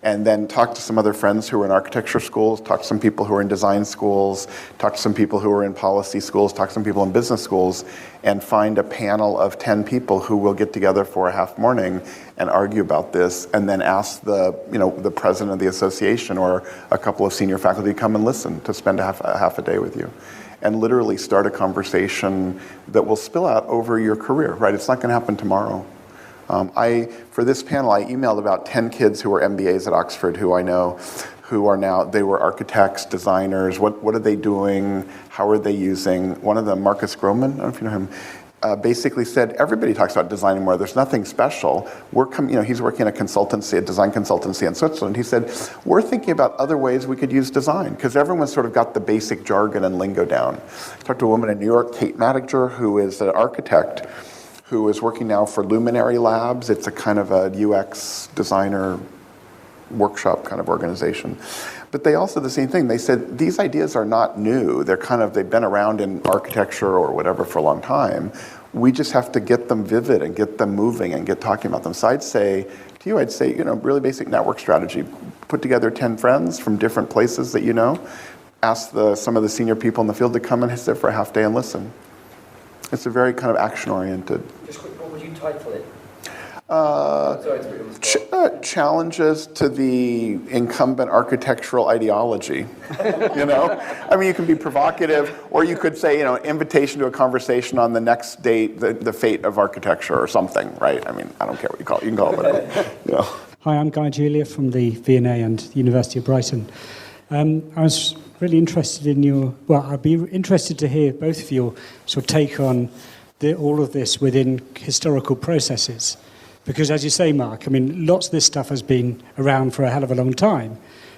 And then talk to some other friends who are in architecture schools, talk to some people who are in design schools, talk to some people who are in policy schools, talk to some people in business schools, and find a panel of 10 people who will get together for a half morning and argue about this, and then ask the president of the association or a couple of senior faculty to come and listen, to spend a half a day with you. And literally start a conversation that will spill out over your career, right? It's not going to happen tomorrow. For this panel, I emailed about 10 kids who were MBAs at Oxford who I know, who are now, they were architects, designers. What are they doing? How are they using? One of them, Marcus Grohman, I don't know if you know him, basically said, everybody talks about design anymore. There's nothing special. He's working at a design consultancy in Switzerland. He said, we're thinking about other ways we could use design, because everyone's sort of got the basic jargon and lingo down. I talked to a woman in New York, Kate Madiger, who is an architect, who is working now for Luminary Labs. It's a kind of a UX designer workshop kind of organization. But they also the same thing. They said, these ideas are not new. They've been around in architecture or whatever for a long time. We just have to get them vivid and get them moving and get talking about them. So I'd say, really basic network strategy. Put together 10 friends from different places that you know. Ask some of the senior people in the field to come and sit for a half day and listen. It's a very kind of action-oriented. Just quick, what would you title it? Challenges to the incumbent architectural ideology. You can be provocative, or you could say, invitation to a conversation on the next date, the fate of architecture or something, right? I don't care what you call it. You can call it whatever. Hi, I'm Guy Julia from the V&A and University of Brighton. I was really interested in I'd be interested to hear both of your sort of take on all of this within historical processes. Because as you say, Marc, I mean, lots of this stuff has been around for a hell of a long time.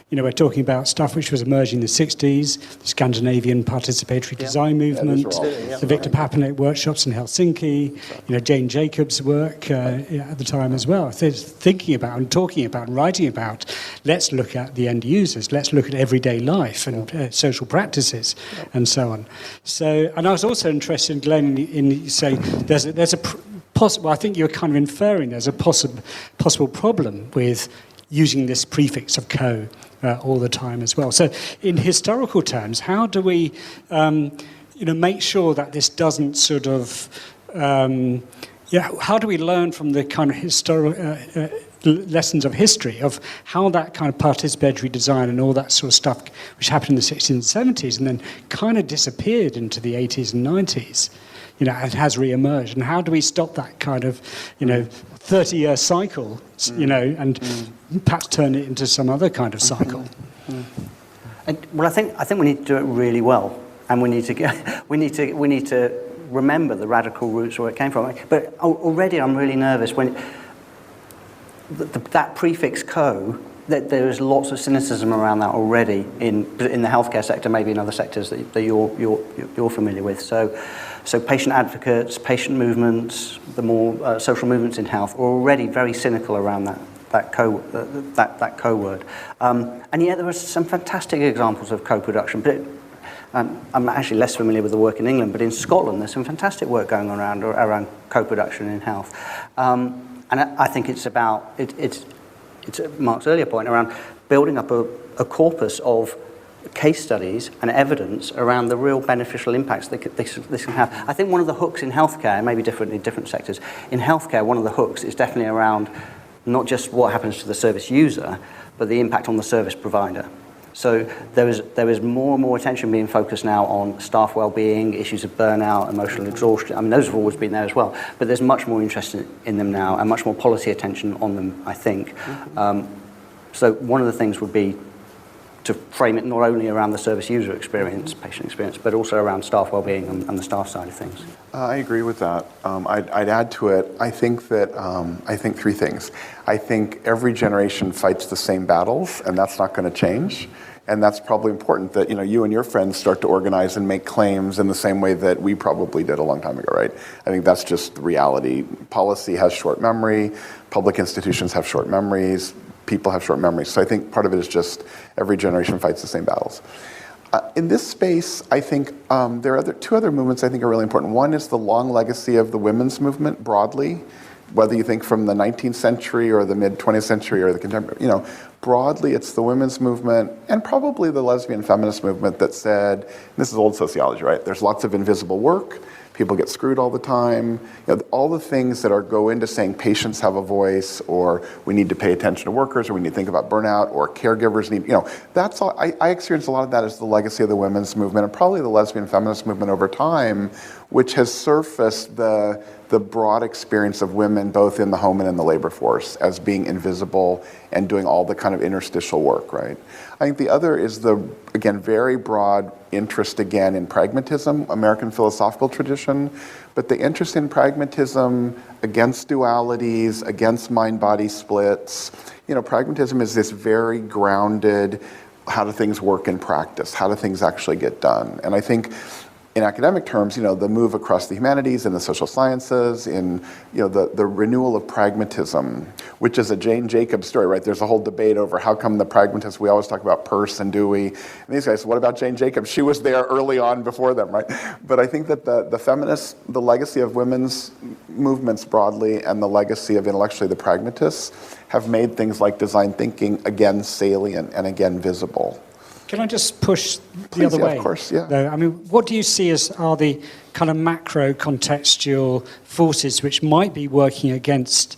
You know, we're talking about stuff which was emerging in the 60s, the Scandinavian participatory design movement, the Victor Papanek workshops in Helsinki, you know, Jane Jacobs' work at the time as well. So thinking about and talking about and writing about, let's look at the end users, let's look at everyday life and social practices and so on. So, and I was also interested, Glenn, in saying there's a possible, I think you're kind of inferring there's a possible problem with using this prefix of co all the time as well. So in historical terms, how do we make sure that this doesn't sort of, how do we learn from the kind of historical lessons of history of how that kind of participatory design and all that sort of stuff which happened in the 60s and 70s and then kind of disappeared into the 80s and 90s, you know, and has re-emerged, and how do we stop that kind of, 30-year cycle, and perhaps turn it into some other kind of cycle? Well, I think we need to do it really well, and we need to remember the radical roots where it came from. But already, I'm really nervous when that prefix "co." That there is lots of cynicism around that already in the healthcare sector, maybe in other sectors that you're familiar with. So patient advocates, patient movements, the more social movements in health are already very cynical around that co word. And yet there are some fantastic examples of co-production. But I'm actually less familiar with the work in England, but in Scotland there's some fantastic work going on around co-production in health. And I think it's about it's Marc's earlier point around building up a corpus of case studies and evidence around the real beneficial impacts that this can have. I think one of the hooks in healthcare, maybe different in different sectors, in healthcare one of the hooks is definitely around not just what happens to the service user, but the impact on the service provider. So there is more and more attention being focused now on staff well-being, issues of burnout, emotional exhaustion. I mean, those have always been there as well, but there's much more interest in them now and much more policy attention on them, I think. So one of the things would be to frame it not only around the service user experience, patient experience, but also around staff well-being and the staff side of things. I agree with that. I'd add to it, I think three things. I think every generation fights the same battles, and that's not going to change. And that's probably important that you and your friends start to organize and make claims in the same way that we probably did a long time ago, right? I think that's just the reality. Policy has short memory. Public institutions have short memories. People have short memories. So I think part of it is just every generation fights the same battles. In this space, I think there are two other movements I think are really important. One is the long legacy of the women's movement broadly, whether you think from the 19th century or the mid-20th century or the contemporary, broadly it's the women's movement and probably the lesbian feminist movement that said, and this is old sociology, right? There's lots of invisible work. People get screwed all the time. All the things that go into saying patients have a voice, or we need to pay attention to workers, or we need to think about burnout, or caregivers need, that's all. I experienced a lot of that as the legacy of the women's movement and probably the lesbian feminist movement over time, which has surfaced the broad experience of women both in the home and in the labor force as being invisible and doing all the kind of interstitial work, right? I think the other is again, very broad interest again in pragmatism, American philosophical tradition, but the interest in pragmatism against dualities, against mind-body splits. Pragmatism is this very grounded, how do things work in practice? How do things actually get done? And I think in academic terms, the move across the humanities and the social sciences, in the renewal of pragmatism, which is a Jane Jacobs story, right? There's a whole debate over how come the pragmatists, we always talk about Peirce and Dewey, and these guys, what about Jane Jacobs? She was there early on before them, right? But I think that the feminists, the legacy of women's movements broadly, and the legacy of intellectually the pragmatists have made things like design thinking again salient and again visible. Can I just push the other way? Of course, yeah. Though? I mean, what do you see as are the kind of macro contextual forces which might be working against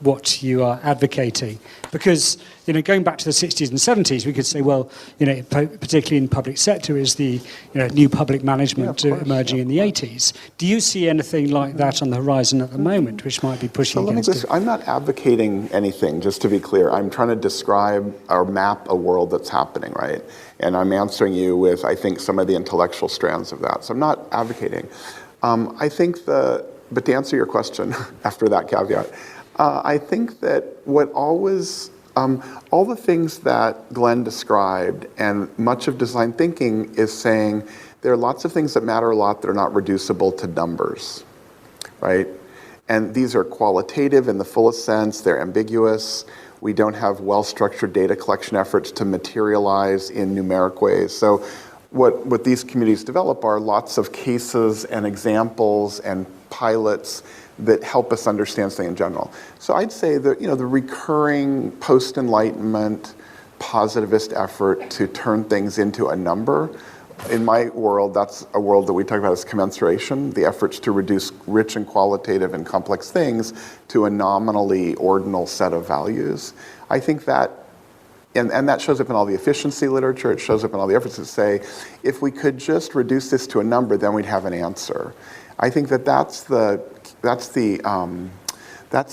what you are advocating? Because, going back to the 60s and 70s, we could say, well, particularly in public sector, is the new public management emerging in the 80s. Do you see anything like that on the horizon at the moment, which might be pushing against it? I'm not advocating anything, just to be clear. I'm trying to describe or map a world that's happening, right? And I'm answering you with, I think, some of the intellectual strands of that. So I'm not advocating. But to answer your question after that caveat, I think that all the things that Glenn described and much of design thinking is saying there are lots of things that matter a lot that are not reducible to numbers, right? And these are qualitative in the fullest sense, they're ambiguous. We don't have well-structured data collection efforts to materialize in numeric ways. So what these communities develop are lots of cases and examples and pilots that help us understand something in general. So I'd say that the recurring post-Enlightenment positivist effort to turn things into a number, in my world, that's a world that we talk about as commensuration, the efforts to reduce rich and qualitative and complex things to a nominally ordinal set of values. I think that, and that shows up in all the efficiency literature, it shows up in all the efforts that say, if we could just reduce this to a number, then we'd have an answer. I think that's the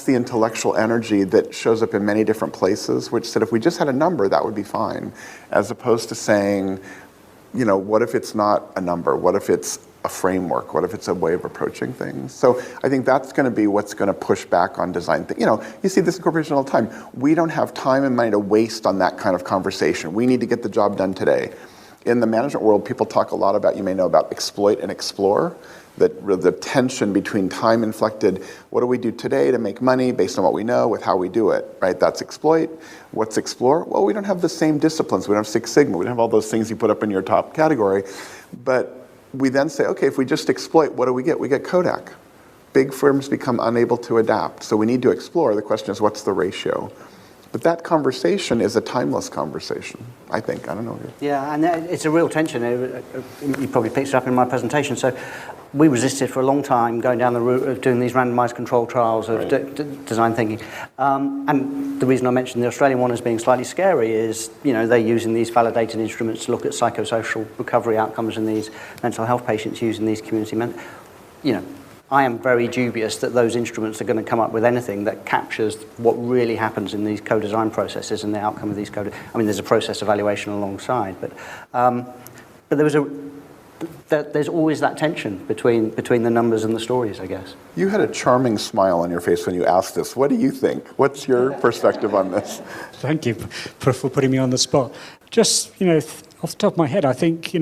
intellectual energy that shows up in many different places, which said if we just had a number, that would be fine, as opposed to saying, what if it's not a number? What if it's a framework? What if it's a way of approaching things? So I think that's going to be what's going to push back on design. You see this in corporations all the time. We don't have time and money to waste on that kind of conversation. We need to get the job done today. In the management world, people talk a lot about, you may know about exploit and explore. The tension between time-inflected, what do we do today to make money based on what we know with how we do it, right? That's exploit. What's explore? Well, we don't have the same disciplines. We don't have Six Sigma. We don't have all those things you put up in your top category. But we then say, okay, if we just exploit, what do we get? We get Kodak. Big firms become unable to adapt. So we need to explore. The question is, what's the ratio? But that conversation is a timeless conversation, I think. I don't know. Yeah, and it's a real tension. You probably picked it up in my presentation. So we resisted for a long time going down the route of doing these randomized control trials of design thinking. And the reason I mentioned the Australian one as being slightly scary is, they're using these validated instruments to look at psychosocial recovery outcomes in these mental health patients using these community I am very dubious that those instruments are going to come up with anything that captures what really happens in these co-design processes and the outcome of these there's a process evaluation alongside, but there's always that tension between the numbers and the stories, I guess. You had a charming smile on your face when you asked this. What do you think? What's your perspective on this? Thank you for putting me on the spot. Just, off the top of my head, I think,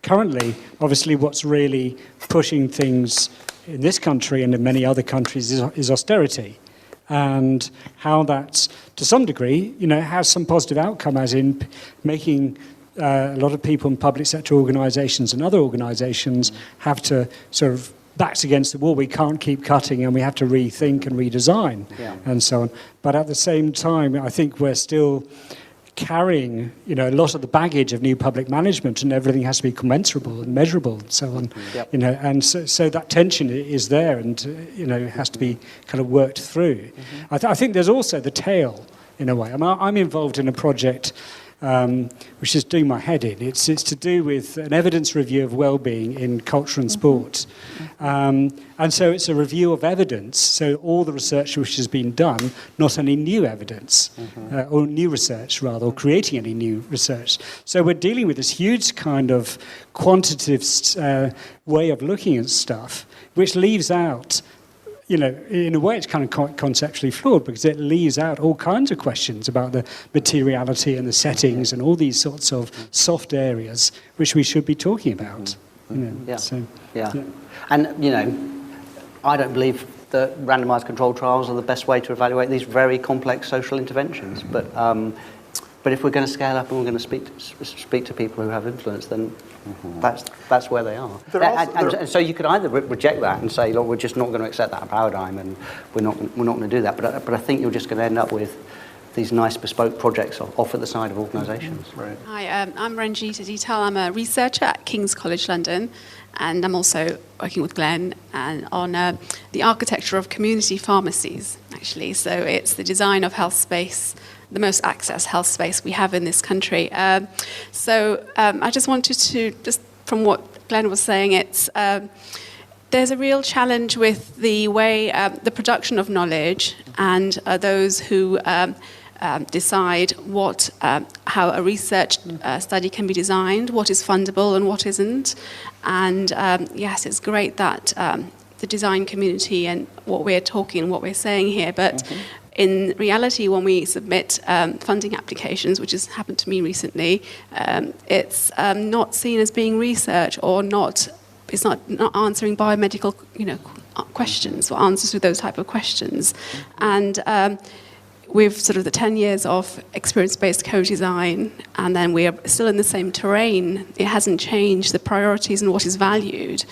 currently, obviously what's really pushing things in this country and in many other countries is austerity, and how that, to some degree, has some positive outcome, as in making a lot of people in public sector organisations and other organisations have to sort of backs against the wall. We can't keep cutting, and we have to rethink and redesign, and so on. But at the same time, I think we're still carrying, a lot of the baggage of new public management, and everything has to be commensurable and measurable and so on. And so that tension is there, and it has to be kind of worked through. I think there's also the tail, in a way. I'm involved in a project which is doing my head in. It's to do with an evidence review of well-being in culture and sport. And so it's a review of evidence, so all the research which has been done, not any new evidence, or new research rather, or creating any new research. So we're dealing with this huge kind of quantitative way of looking at stuff, which leaves out, in a way it's kind of conceptually flawed, because it leaves out all kinds of questions about the materiality and the settings and all these sorts of soft areas which we should be talking about. And, I don't believe that randomized control trials are the best way to evaluate these very complex social interventions. But if we're going to scale up and we're going to speak to people who have influence, then that's where they are. And so you could either reject that and say, look, we're just not going to accept that paradigm, and we're not going to do that. But I think you're just going to end up with these nice bespoke projects off at the side of organisations. Right. Hi, I'm Ranjita Deetal. I'm a researcher at King's College London, and I'm also working with Glenn and on the architecture of community pharmacies, actually. So it's the design of health space, the most access health space we have in this country. So I just wanted to, just from what Glenn was saying, it's there's a real challenge with the way the production of knowledge and those who decide how a research study can be designed, what is fundable and what isn't. And yes, it's great that the design community and what we're talking and what we're saying here, but in reality, when we submit funding applications, which has happened to me recently, it's not seen as being research or it's not answering biomedical, questions or answers to those type of questions. And with sort of the 10 years of experience-based co-design, and then we are still in the same terrain, it hasn't changed. The priorities and what is valued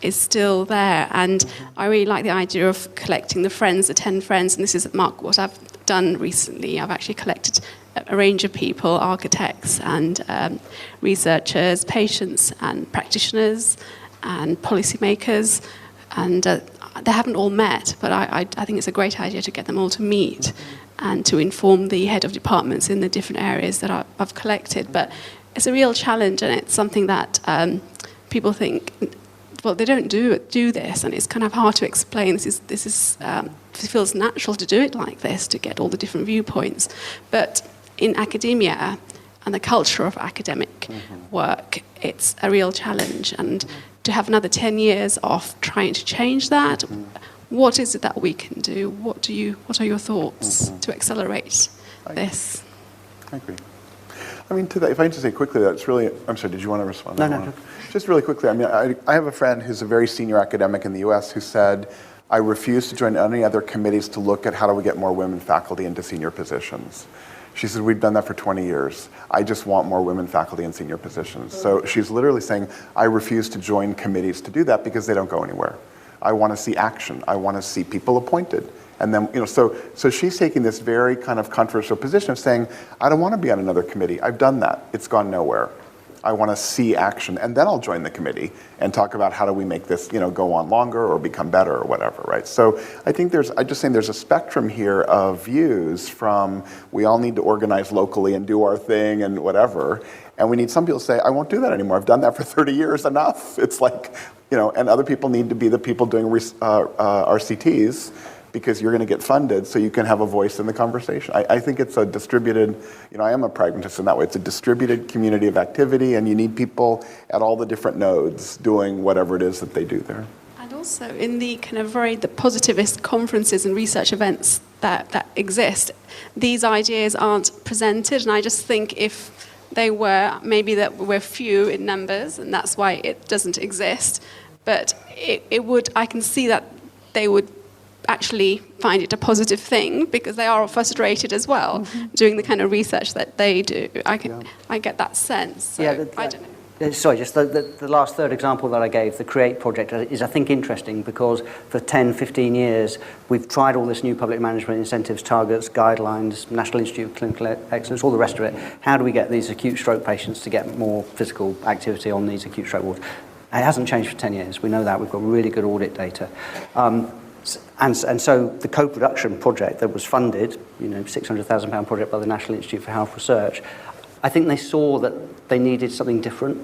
is still there. And I really like the idea of collecting the 10 friends, and this is, Marc, what I've done recently. I've actually collected a range of people, architects and researchers, patients and practitioners and policymakers, and they haven't all met, but I think it's a great idea to get them all to meet and to inform the head of departments in the different areas that I've collected. But it's a real challenge, and it's something that people think, well, they don't do this, and it's kind of hard to explain. It feels natural to do it like this, to get all the different viewpoints. But in academia and the culture of academic work, it's a real challenge. And to have another 10 years of trying to change that, what is it that we can do? What are your thoughts to accelerate this? I agree. I mean, to that, if I can just say quickly, that's really, I'm sorry, did you want to respond? No. Just really quickly, I mean, I have a friend who's a very senior academic in the US who said, I refuse to join any other committees to look at how do we get more women faculty into senior positions. She said, we've done that for 20 years. I just want more women faculty in senior positions. So she's literally saying, I refuse to join committees to do that because they don't go anywhere. I want to see action. I want to see people appointed. And then, so she's taking this very kind of controversial position of saying, I don't want to be on another committee. I've done that. It's gone nowhere. I want to see action, and then I'll join the committee and talk about how do we make this, go on longer or become better or whatever, right? So I think I'm just saying there's a spectrum here of views from we all need to organize locally and do our thing and whatever, and we need some people to say, I won't do that anymore. I've done that for 30 years, enough. It's like, and other people need to be the people doing RCTs, because you're going to get funded so you can have a voice in the conversation. I think it's a distributed, I am a pragmatist in that way. It's a distributed community of activity, and you need people at all the different nodes doing whatever it is that they do there. And also in the kind of the positivist conferences and research events that exist, these ideas aren't presented, and I just think if they were, maybe that we're few in numbers, and that's why it doesn't exist, but I can see that they would actually find it a positive thing, because they are frustrated as well doing the kind of research that they do. I get that sense. So I don't know. Sorry, just the last third example that I gave, the CREATE project, is I think interesting because for 10, 15 years we've tried all this new public management incentives, targets, guidelines, National Institute of Clinical Excellence, all the rest of it. How do we get these acute stroke patients to get more physical activity on these acute stroke wards? It hasn't changed for 10 years. We know that. We've got really good audit data. And so the co-production project that was funded, £600,000 project by the National Institute for Health Research, I think they saw that they needed something different,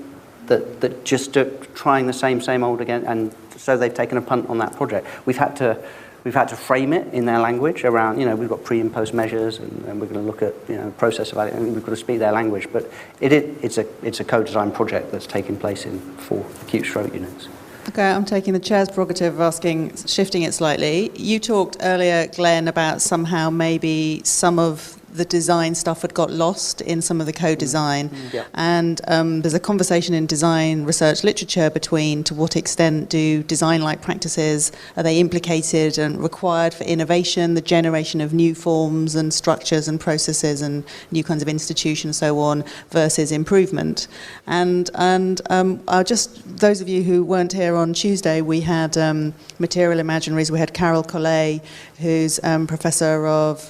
that just trying the same old again, and so they've taken a punt on that project. We've had to frame it in their language around, we've got pre and post measures, and we're going to look at, process of it, and we've got to speak their language. But it's a co-design project that's taking place in 4 acute stroke units. Okay, I'm taking the chair's prerogative of shifting it slightly. You talked earlier, Glenn, about somehow maybe some of the design stuff had got lost in some of the co-design. Yeah. And there's a conversation in design research literature between to what extent do design-like practices, are they implicated and required for innovation, the generation of new forms and structures and processes and new kinds of institutions and so on, versus improvement. And just those of you who weren't here on Tuesday, we had Material Imaginaries, we had Carol Collet, who's Professor of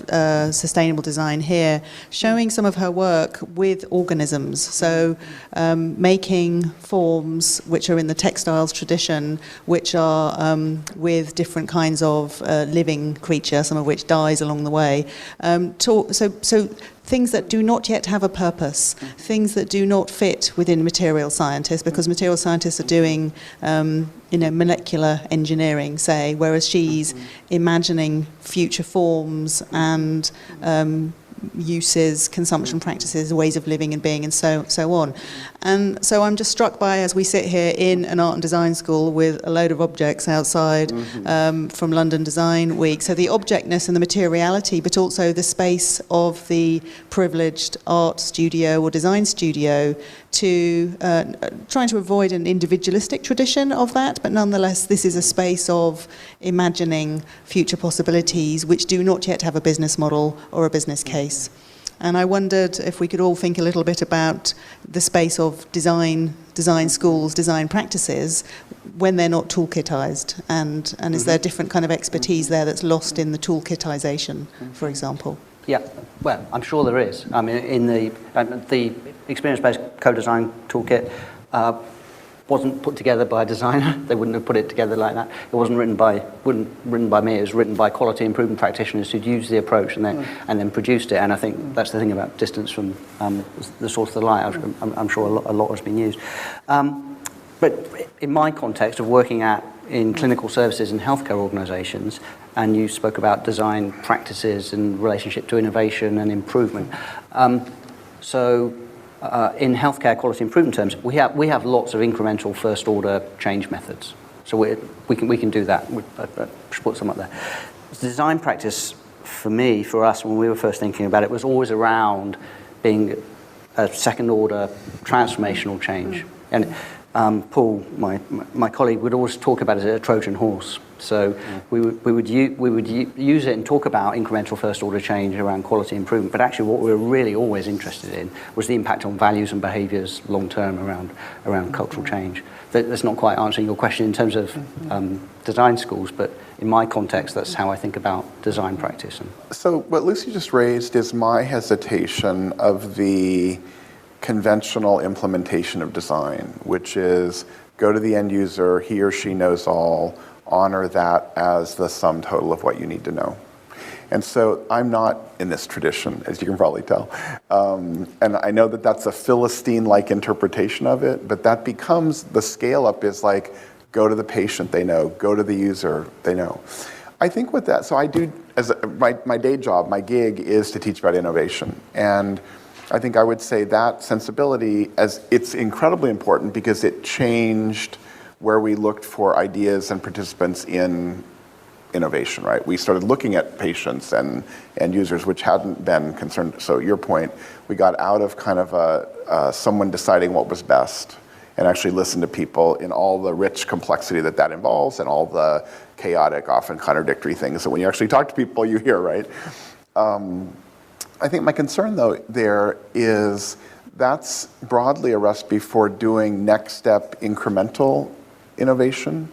Sustainable Design design here, showing some of her work with organisms. So making forms which are in the textiles tradition, which are with different kinds of living creature, some of which dies along the way. So things that do not yet have a purpose, things that do not fit within material scientists, because material scientists are doing molecular engineering, say, whereas she's imagining future forms and uses, consumption practices, ways of living and being, and so on. And so I'm just struck by, as we sit here in an art and design school with a load of objects outside from London Design Week, so the objectness and the materiality, but also the space of the privileged art studio or design studio, to trying to avoid an individualistic tradition of that, but nonetheless this is a space of imagining future possibilities which do not yet have a business model or a business case. And I wondered if we could all think a little bit about the space of design schools, design practices, when they're not toolkitized, and is there different kind of expertise there that's lost in the toolkitization, for example? Yeah, well, I'm sure there is. I mean, in the experience-based co-design toolkit wasn't put together by a designer. They wouldn't have put it together like that. It wasn't written by me. It was written by quality improvement practitioners who'd used the approach and then produced it. And I think that's the thing about distance from the source of the light. I'm sure a lot has been used. But in my context of working in clinical services and healthcare organisations, and you spoke about design practices in relationship to innovation and improvement. In healthcare quality improvement terms, we have lots of incremental first order change methods. So we can do that. I should put some up there. Design practice for us, when we were first thinking about it, was always around being a second order transformational change. And Paul, my colleague, would always talk about it as a Trojan horse. So we would use it and talk about incremental first order change around quality improvement. But actually, what we were really always interested in was the impact on values and behaviours long term around cultural change. That's not quite answering your question in terms of design schools, but in my context, that's how I think about design practice. So what Lucy just raised is my hesitation of the conventional implementation of design, which is go to the end user, he or she knows all, honor that as the sum total of what you need to know. And so I'm not in this tradition, as you can probably tell. And I know that that's a Philistine-like interpretation of it, but that becomes, the scale up is like, go to the patient, they know, go to the user, they know. I think with that, so I do, as my day job, my gig is to teach about innovation. And I think I would say that sensibility, as it's incredibly important because it changed where we looked for ideas and participants in innovation, right? We started looking at patients and users, which hadn't been concerned. So your point, we got out of kind of someone deciding what was best and actually listened to people in all the rich complexity that involves and all the chaotic, often contradictory things that when you actually talk to people, you hear, right? I think my concern, though, there is that's broadly a recipe for doing next step incremental innovation.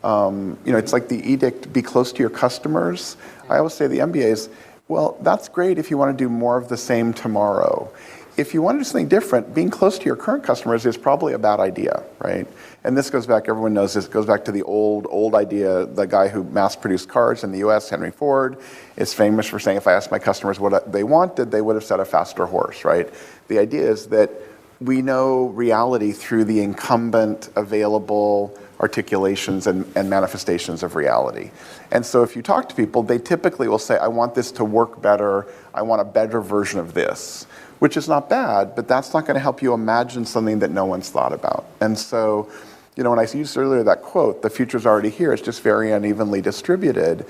It's like the edict, be close to your customers. I always say the MBA is, well, that's great if you want to do more of the same tomorrow. If you want to do something different, being close to your current customers is probably a bad idea, right? And this goes back, everyone knows this, goes back to the old idea, the guy who mass-produced cars in the US, Henry Ford, is famous for saying, if I asked my customers what they wanted, they would have said a faster horse, right? The idea is that we know reality through the incumbent available articulations and manifestations of reality. And so if you talk to people, they typically will say, I want this to work better, I want a better version of this, which is not bad, but that's not going to help you imagine something that no one's thought about. And so, when I used earlier that quote, the future's already here, it's just very unevenly distributed.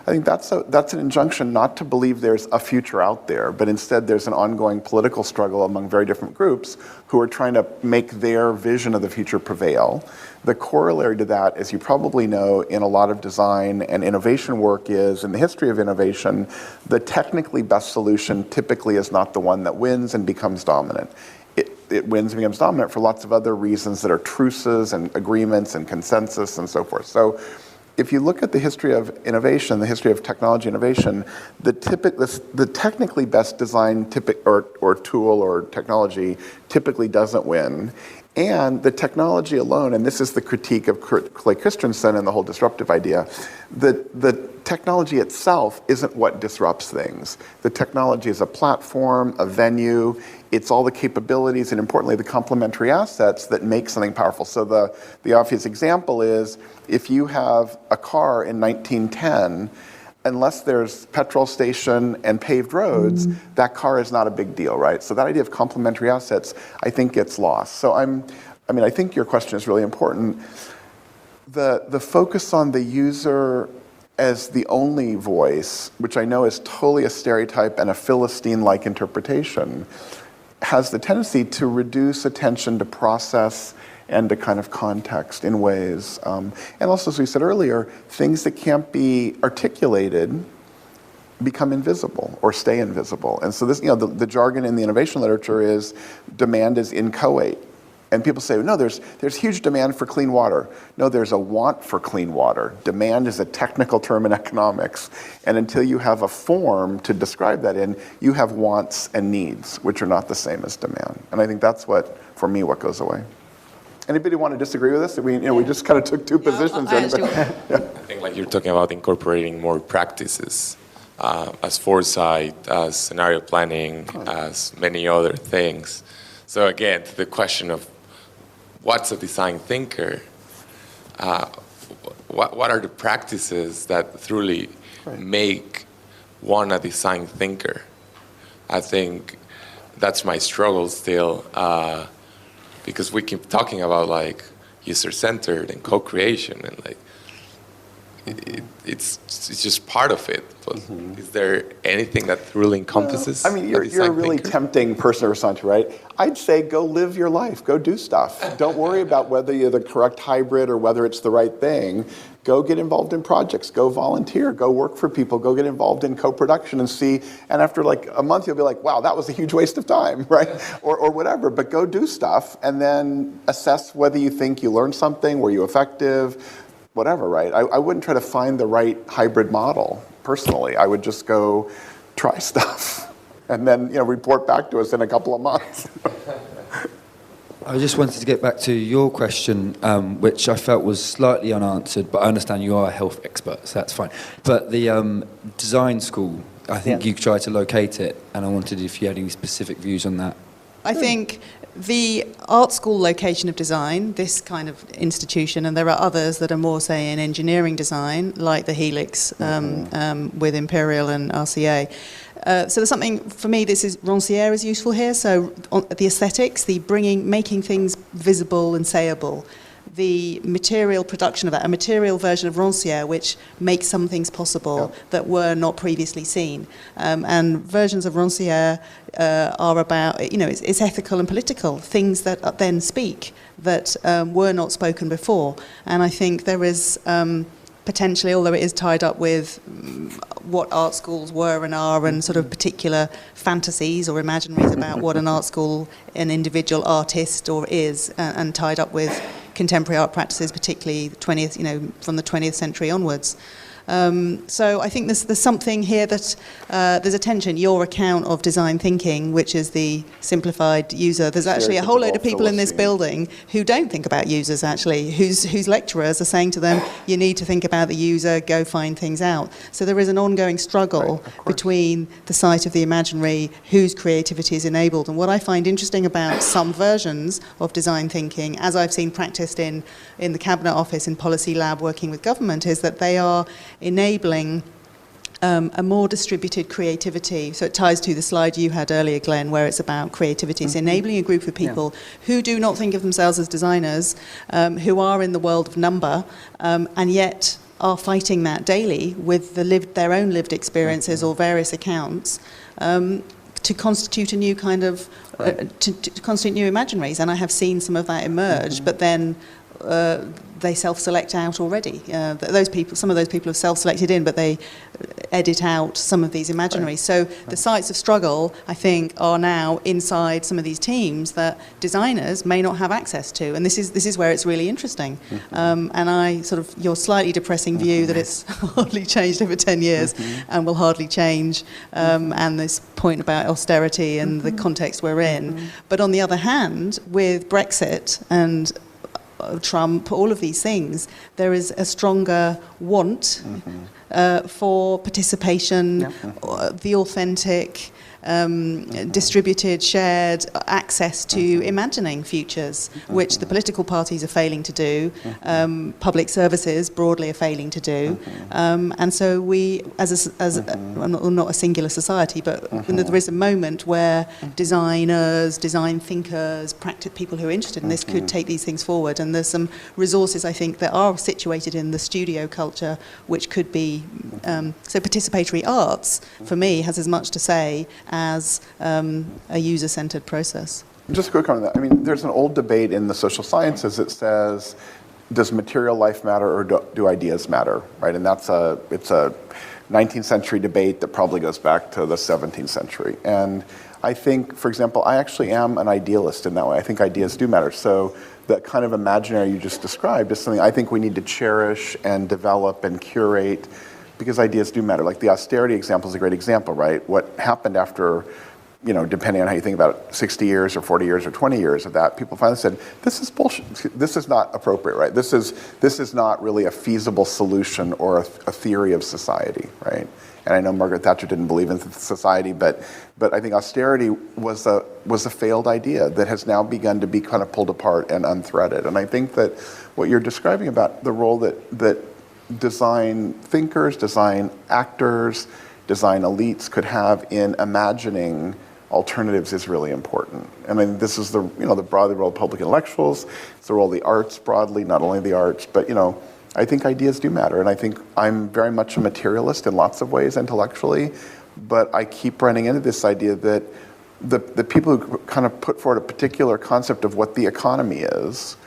I think that's an injunction not to believe there's a future out there, but instead there's an ongoing political struggle among very different groups who are trying to make their vision of the future prevail. The corollary to that, as you probably know, in a lot of design and innovation work is, in the history of innovation, the technically best solution typically is not the one that wins and becomes dominant. It wins and becomes dominant for lots of other reasons that are truces and agreements and consensus and so forth. So if you look at the history of innovation, the history of technology innovation, the technically best designed or tool or technology typically doesn't win. And the technology alone, and this is the critique of Clay Christensen and the whole disruptive idea, the technology itself isn't what disrupts things. The technology is a platform, a venue, it's all the capabilities and importantly the complementary assets that make something powerful. So the obvious example is if you have a car in 1910, unless there's petrol station and paved roads, that car is not a big deal, right? So that idea of complementary assets, I think, gets lost. So I think your question is really important. The focus on the user as the only voice, which I know is totally a stereotype and a Philistine-like interpretation, has the tendency to reduce attention to process and to kind of context in ways. And also, as we said earlier, things that can't be articulated become invisible or stay invisible. And so this, the jargon in the innovation literature is demand is inchoate. And people say, no, there's huge demand for clean water. No, there's a want for clean water. Demand is a technical term in economics. And until you have a form to describe that in, you have wants and needs, which are not the same as demand. And I think that's for me, what goes away. Anybody want to disagree with us? We just kind of took two positions. I I think like you're talking about incorporating more practices as foresight, as scenario planning, as many other things. So again, to the question of what's a design thinker, what are the practices that truly make one a design thinker? I think that's my struggle still. Because we keep talking about like user-centered and co-creation and like it's just part of it. But is there anything that really encompasses? Well, you're a really tempting person to respond to, right? I'd say go live your life, go do stuff. Don't worry about whether you're the correct hybrid or whether it's the right thing. Go get involved in projects, go volunteer, go work for people, go get involved in co-production and see, and after like a month you'll be like, wow, that was a huge waste of time, right? Or whatever, but go do stuff and then assess whether you think you learned something, were you effective, whatever, right? I wouldn't try to find the right hybrid model, personally. I would just go try stuff and then report back to us in a couple of months. I just wanted to get back to your question, which I felt was slightly unanswered, but I understand you are a health expert, so that's fine. But the design school, I think you tried to locate it, and I wondered if you had any specific views on that. I think the art school location of design, this kind of institution, and there are others that are more, say, in engineering design, like the Helix with Imperial and RCA. So there's something, for me, Rancière is useful here. So the aesthetics, making things visible and sayable, the material production of that, a material version of Rancière which makes some things possible that were not previously seen. And versions of Rancière are about, it's ethical and political, things that then speak that were not spoken before. And I think there is potentially, although it is tied up with what art schools were and are and sort of particular fantasies or imaginaries about what an art school, an individual artist or is, and tied up with contemporary art practices, particularly from the 20th century onwards. So I think there's something here that there's a tension. Your account of design thinking, which is the simplified user, there's actually a whole load of people in this building who don't think about users, actually, whose lecturers are saying to them, you need to think about the user, go find things out. So there is an ongoing struggle between the site of the imaginary, whose creativity is enabled. And what I find interesting about some versions of design thinking, as I've seen practiced in the Cabinet Office, in Policy Lab, working with government, is that they are enabling a more distributed creativity. So it ties to the slide you had earlier, Glenn, where it's about creativity. It's enabling a group of people who do not think of themselves as designers, who are in the world of number, and yet are fighting that daily with their own lived experiences or various accounts to constitute a new kind of, to constitute new imaginaries. And I have seen some of that emerge, but then they self-select out already. Some of those people have self-selected in, but they edit out some of these imaginaries. Right. So the sites of struggle, I think, are now inside some of these teams that designers may not have access to, and this is where it's really interesting. And your slightly depressing view that it's hardly changed over 10 years and will hardly change, and this point about austerity and the context we're in. But on the other hand, with Brexit and Trump, all of these things, there is a stronger want for participation, the authentic, distributed, shared access to imagining futures, which the political parties are failing to do, public services broadly are failing to do, and so we, not a singular society, but there is a moment where designers, design thinkers, people who are interested in this could take these things forward, and there's some resources, I think, that are situated in the studio culture, which could be, so participatory arts, for me, has as much to say as a user-centered process. Just a quick comment on that. I mean, there's an old debate in the social sciences that says, does material life matter or do ideas matter, right? And it's a 19th century debate that probably goes back to the 17th century. And I think, for example, I actually am an idealist in that way. I think ideas do matter. So the kind of imaginary you just described is something I think we need to cherish and develop and curate, because ideas do matter. Like the austerity example is a great example, right? What happened after, depending on how you think about it, 60 years or 40 years or 20 years of that, people finally said, this is bullshit. This is not appropriate, right? This is not really a feasible solution or a theory of society, right? And I know Margaret Thatcher didn't believe in society, but I think austerity was a failed idea that has now begun to be kind of pulled apart and unthreaded. And I think that what you're describing about the role that design thinkers, design actors, design elites could have in imagining alternatives is really important. And I mean, this is the broadly role of public intellectuals, it's the role of the arts broadly, not only the arts, but I think ideas do matter. And I think I'm very much a materialist in lots of ways intellectually, but I keep running into this idea that the people who kind of put forward a particular concept of what the economy is,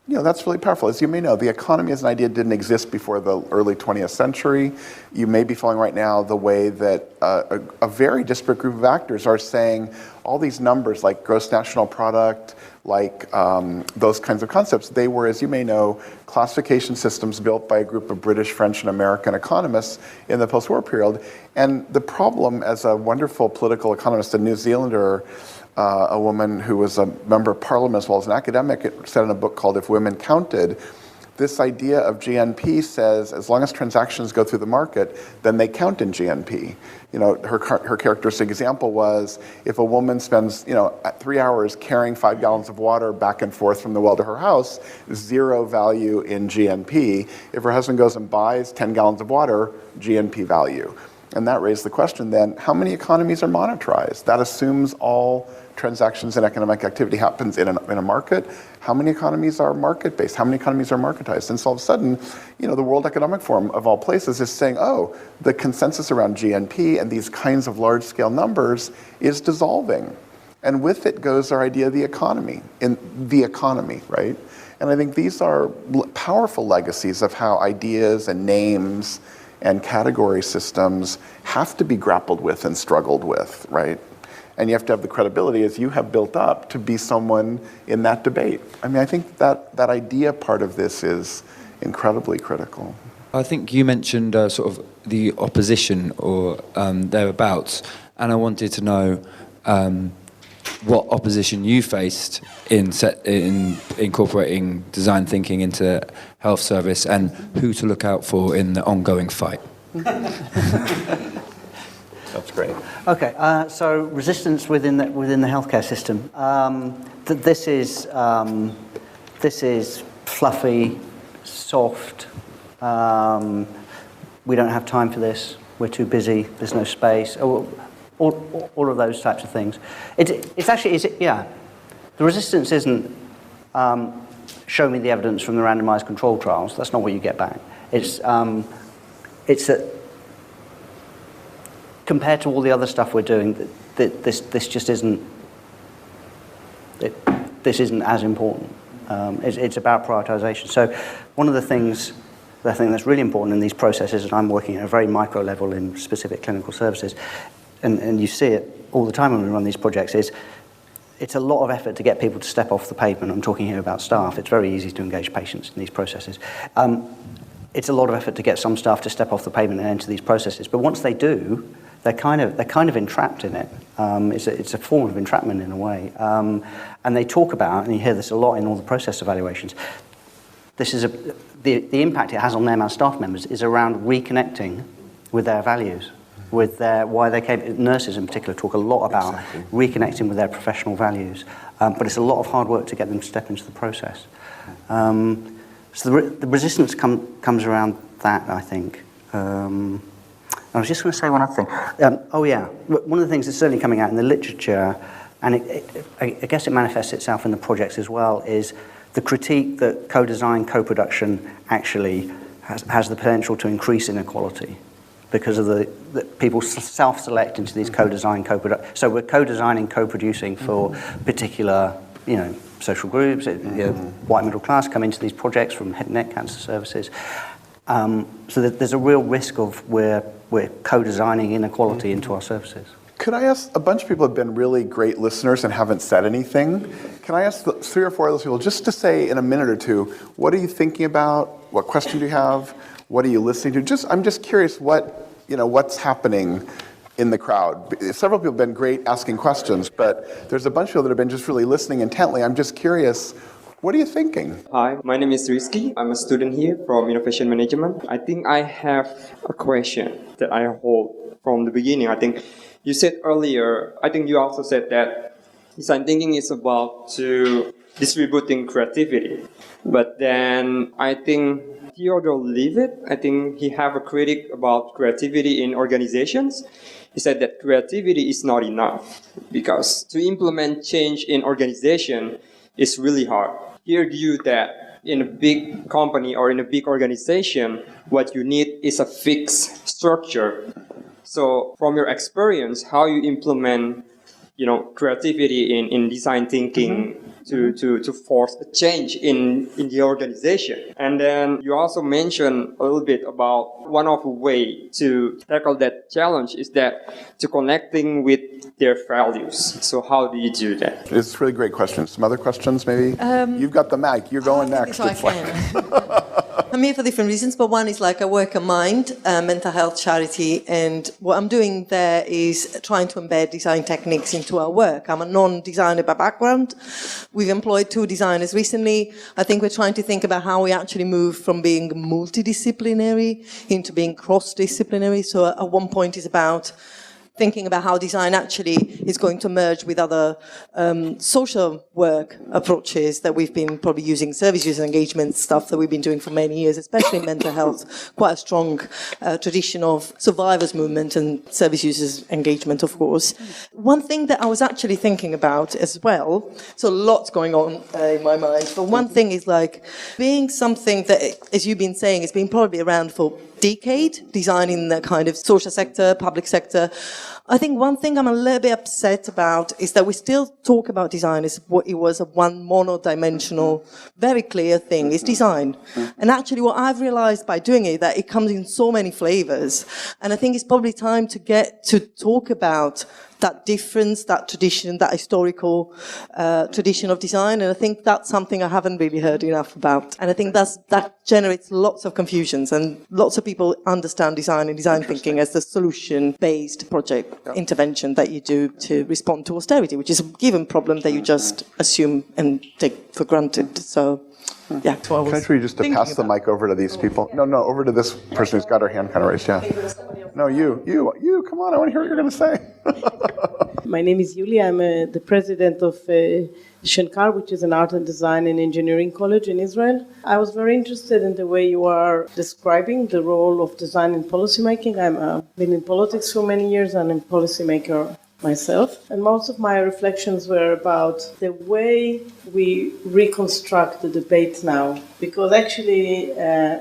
that's really powerful. As you may know, the economy as an idea didn't exist before the early 20th century. You may be following right now the way that a very disparate group of actors are saying all these numbers like gross national product, like those kinds of concepts, they were, as you may know, classification systems built by a group of British, French, and American economists in the post-war period. And the problem, as a wonderful political economist, a New Zealander, a woman who was a member of parliament as well as an academic, said in a book called If Women Counted, this idea of GNP says as long as transactions go through the market, then they count in GNP. Her characteristic example was if a woman spends 3 hours carrying 5 gallons of water back and forth from the well to her house, 0 value in GNP. If her husband goes and buys 10 gallons of water, GNP value. And that raised the question then, how many economies are monetized? That assumes all transactions and economic activity happens in a market. How many economies are market-based? How many economies are marketized? And so all of a sudden, the World Economic Forum of all places is saying, the consensus around GNP and these kinds of large-scale numbers is dissolving. And with it goes our idea of the economy, right? And I think these are powerful legacies of how ideas and names and category systems have to be grappled with and struggled with, right? And you have to have the credibility, as you have built up, to be someone in that debate. I mean, I think that idea part of this is incredibly critical. I think you mentioned sort of the opposition or thereabouts, and I wanted to know what opposition you faced in incorporating design thinking into health service, and who to look out for in the ongoing fight. That's great. Okay, so resistance within the healthcare system. This is fluffy, soft. We don't have time for this. We're too busy. There's no space. All of those types of things. It's actually, the resistance isn't show me the evidence from the randomized control trials. That's not what you get back. It's that compared to all the other stuff we're doing, this just isn't. This isn't as important. It's about prioritization. So one of the things that I think that's really important in these processes, and I'm working at a very micro level in specific clinical services, and you see it all the time when we run these projects, is it's a lot of effort to get people to step off the pavement. I'm talking here about staff. It's very easy to engage patients in these processes. It's a lot of effort to get some staff to step off the pavement and enter these processes. But once they do, they're kind of entrapped in it. It's a form of entrapment in a way. And they talk about, and you hear this a lot in all the process evaluations, this is the impact it has on them as staff members is around reconnecting with their values, with their why they came. Nurses in particular talk a lot about reconnecting with their professional values, but it's a lot of hard work to get them to step into the process. So the resistance comes around that, I think. I was just going to say one other thing. One of the things that's certainly coming out in the literature, and I guess it manifests itself in the projects as well, is the critique that co-design, co-production actually has the potential to increase inequality because of the people self-select into these co-design, co-production. So we're co-designing, co-producing for particular, social groups. White middle class come into these projects from head and neck cancer services. So that there's a real risk of we're co-designing inequality into our services. Could I ask, a bunch of people have been really great listeners and haven't said anything. Can I ask 3 or 4 of those people just to say in a minute or two, what are you thinking about? What question do you have? What are you listening to? I'm just curious what's happening in the crowd. Several people have been great asking questions, but there's a bunch of people that have been just really listening intently. I'm just curious, what are you thinking? Hi, my name is Rizky. I'm a student here from Innovation Management. I think I have a question that I hold from the beginning. I think you said earlier, I think you also said that design thinking is about to distributing creativity. But then I think Theodore Levitt, I think he have a critic about creativity in organizations. He said that creativity is not enough because to implement change in organization is really hard. He argued that in a big company or in a big organization, what you need is a fixed structure. So from your experience, how you implement, creativity in design thinking to force a change in the organization. And then you also mentioned a little bit about one of the ways to tackle that challenge is that to connecting with their values. So how do you do that? It's a really great question. Some other questions maybe? You've got the mic. You're going next. I'm here for different reasons, but one is I work at Mind, a mental health charity, and what I'm doing there is trying to embed design techniques into our work. I'm a non-designer by background. We've employed 2 designers recently. I think we're trying to think about how we actually move from being multidisciplinary into being cross-disciplinary. So at one point is about thinking about how design actually is going to merge with other social work approaches that we've been probably using, service user engagement stuff that we've been doing for many years, especially in mental health, quite a strong tradition of survivors movement and service users engagement, of course. One thing that I was actually thinking about as well, so lots going on in my mind, but one thing is being something that, as you've been saying, has been probably around for decade, design in the kind of social sector, public sector. I think one thing I'm a little bit upset about is that we still talk about design as what it was a one monodimensional, very clear thing, is design. And actually what I've realized by doing it, that it comes in so many flavors. And I think it's probably time to get to talk about that difference, that tradition, that historical tradition of design. And I think that's something I haven't really heard enough about. And I think that generates lots of confusions, and lots of people understand design and design thinking as the solution-based project intervention that you do to respond to austerity, which is a given problem that you just assume and take for granted. So, yeah. So Can I try just to pass the mic over to these people? No, over to this person who's got her hand kind of raised. Yeah. No, you, come on, I want to hear what you're going to say. My name is Yulia. I'm the president of Shenkar, which is an art and design and engineering college in Israel. I was very interested in the way you are describing the role of design in policymaking. I've been in politics for many years, and I'm a policymaker myself. And most of my reflections were about the way we reconstruct the debate now. Because actually,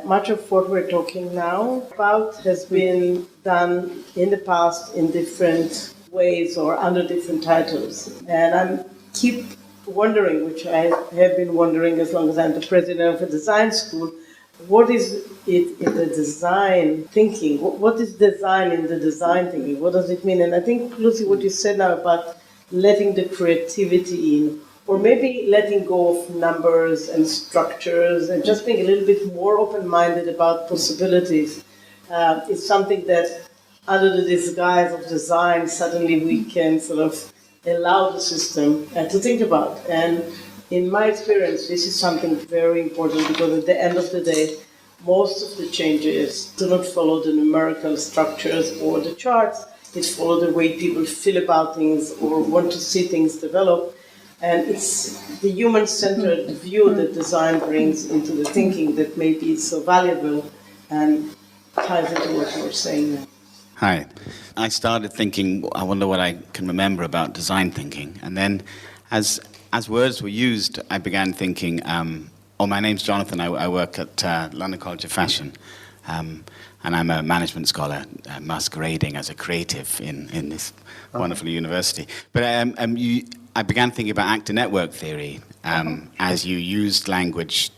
much of what we're talking now about has been done in the past in different ways or under different titles. And I keep wondering, which I have been wondering as long as I'm the president of a design school, what is it in the design thinking? What is design in the design thinking? What does it mean? And I think, Lucy, what you said now about letting the creativity in, or maybe letting go of numbers and structures and just being a little bit more open-minded about possibilities is something that, under the disguise of design, suddenly we can sort of allow the system to think about. And in my experience, this is something very important because at the end of the day, most of the changes do not follow the numerical structures or the charts. It follows the way people feel about things or want to see things develop. And it's the human-centered view that design brings into the thinking that maybe is so valuable and ties into what you were saying now. Hi. I started thinking, I wonder what I can remember about design thinking. And then as words were used, I began thinking, my name's Jonathan. I work at London College of Fashion. And I'm a management scholar masquerading as a creative in this wonderful university. But I began thinking about actor network theory as you used language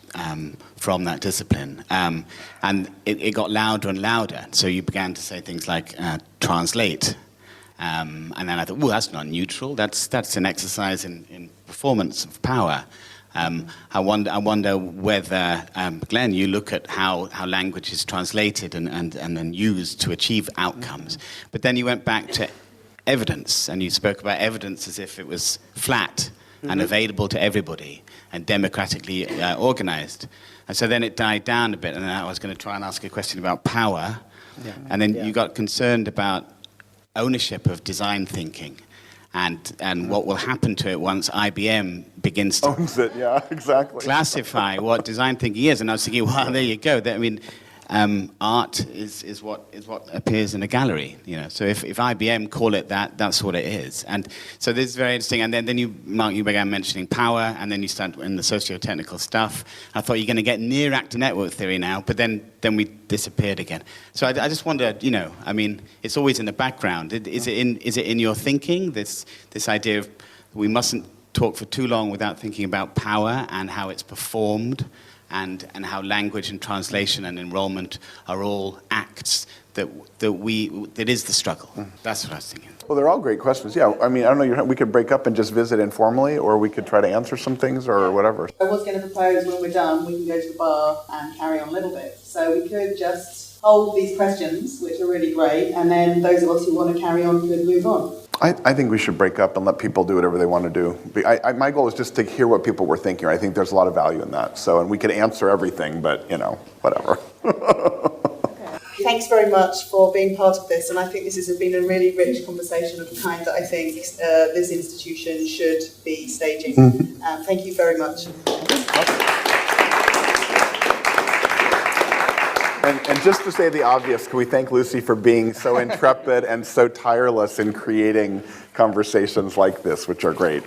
from that discipline. And it got louder and louder. So you began to say things like translate. And then I thought, well, that's not neutral. That's an exercise in performance of power. I wonder whether, Glenn, you look at how language is translated and then used to achieve outcomes. But then you went back to evidence, and you spoke about evidence as if it was flat and available to everybody and democratically organized. And so then it died down a bit, and then I was going to try and ask a question about power. Yeah. And then you got concerned about ownership of design thinking. And what will happen to it once IBM begins to owns it, yeah, exactly. classify what design thinking is. And I was thinking, well, there you go. I mean, art is what appears in a gallery. So if IBM call it that, that's what it is. And so this is very interesting. And then you, Marc, you began mentioning power, and then you started in the socio-technical stuff. I thought you're going to get near actor network theory now, but then we disappeared again. So I just wondered, I mean, it's always in the background. Is it in your thinking, this idea of we mustn't talk for too long without thinking about power and how it's performed, and how language and translation and enrollment are all acts that is the struggle. That's what I was thinking. Well, they're all great questions. Yeah, I mean, I don't know, we could break up and just visit informally, or we could try to answer some things or whatever. I was going to propose when we're done, we can go to the bar and carry on a little bit. So we could just hold these questions, which are really great, and then those of us who want to carry on could move on. I think we should break up and let people do whatever they want to do. My goal is just to hear what people were thinking. I think there's a lot of value in that. So, and we could answer everything, but, whatever. Okay. Thanks very much for being part of this. And I think this has been a really rich conversation of the kind that I think this institution should be staging. Thank you very much. And just to say the obvious, can we thank Lucy for being so intrepid and so tireless in creating conversations like this, which are great.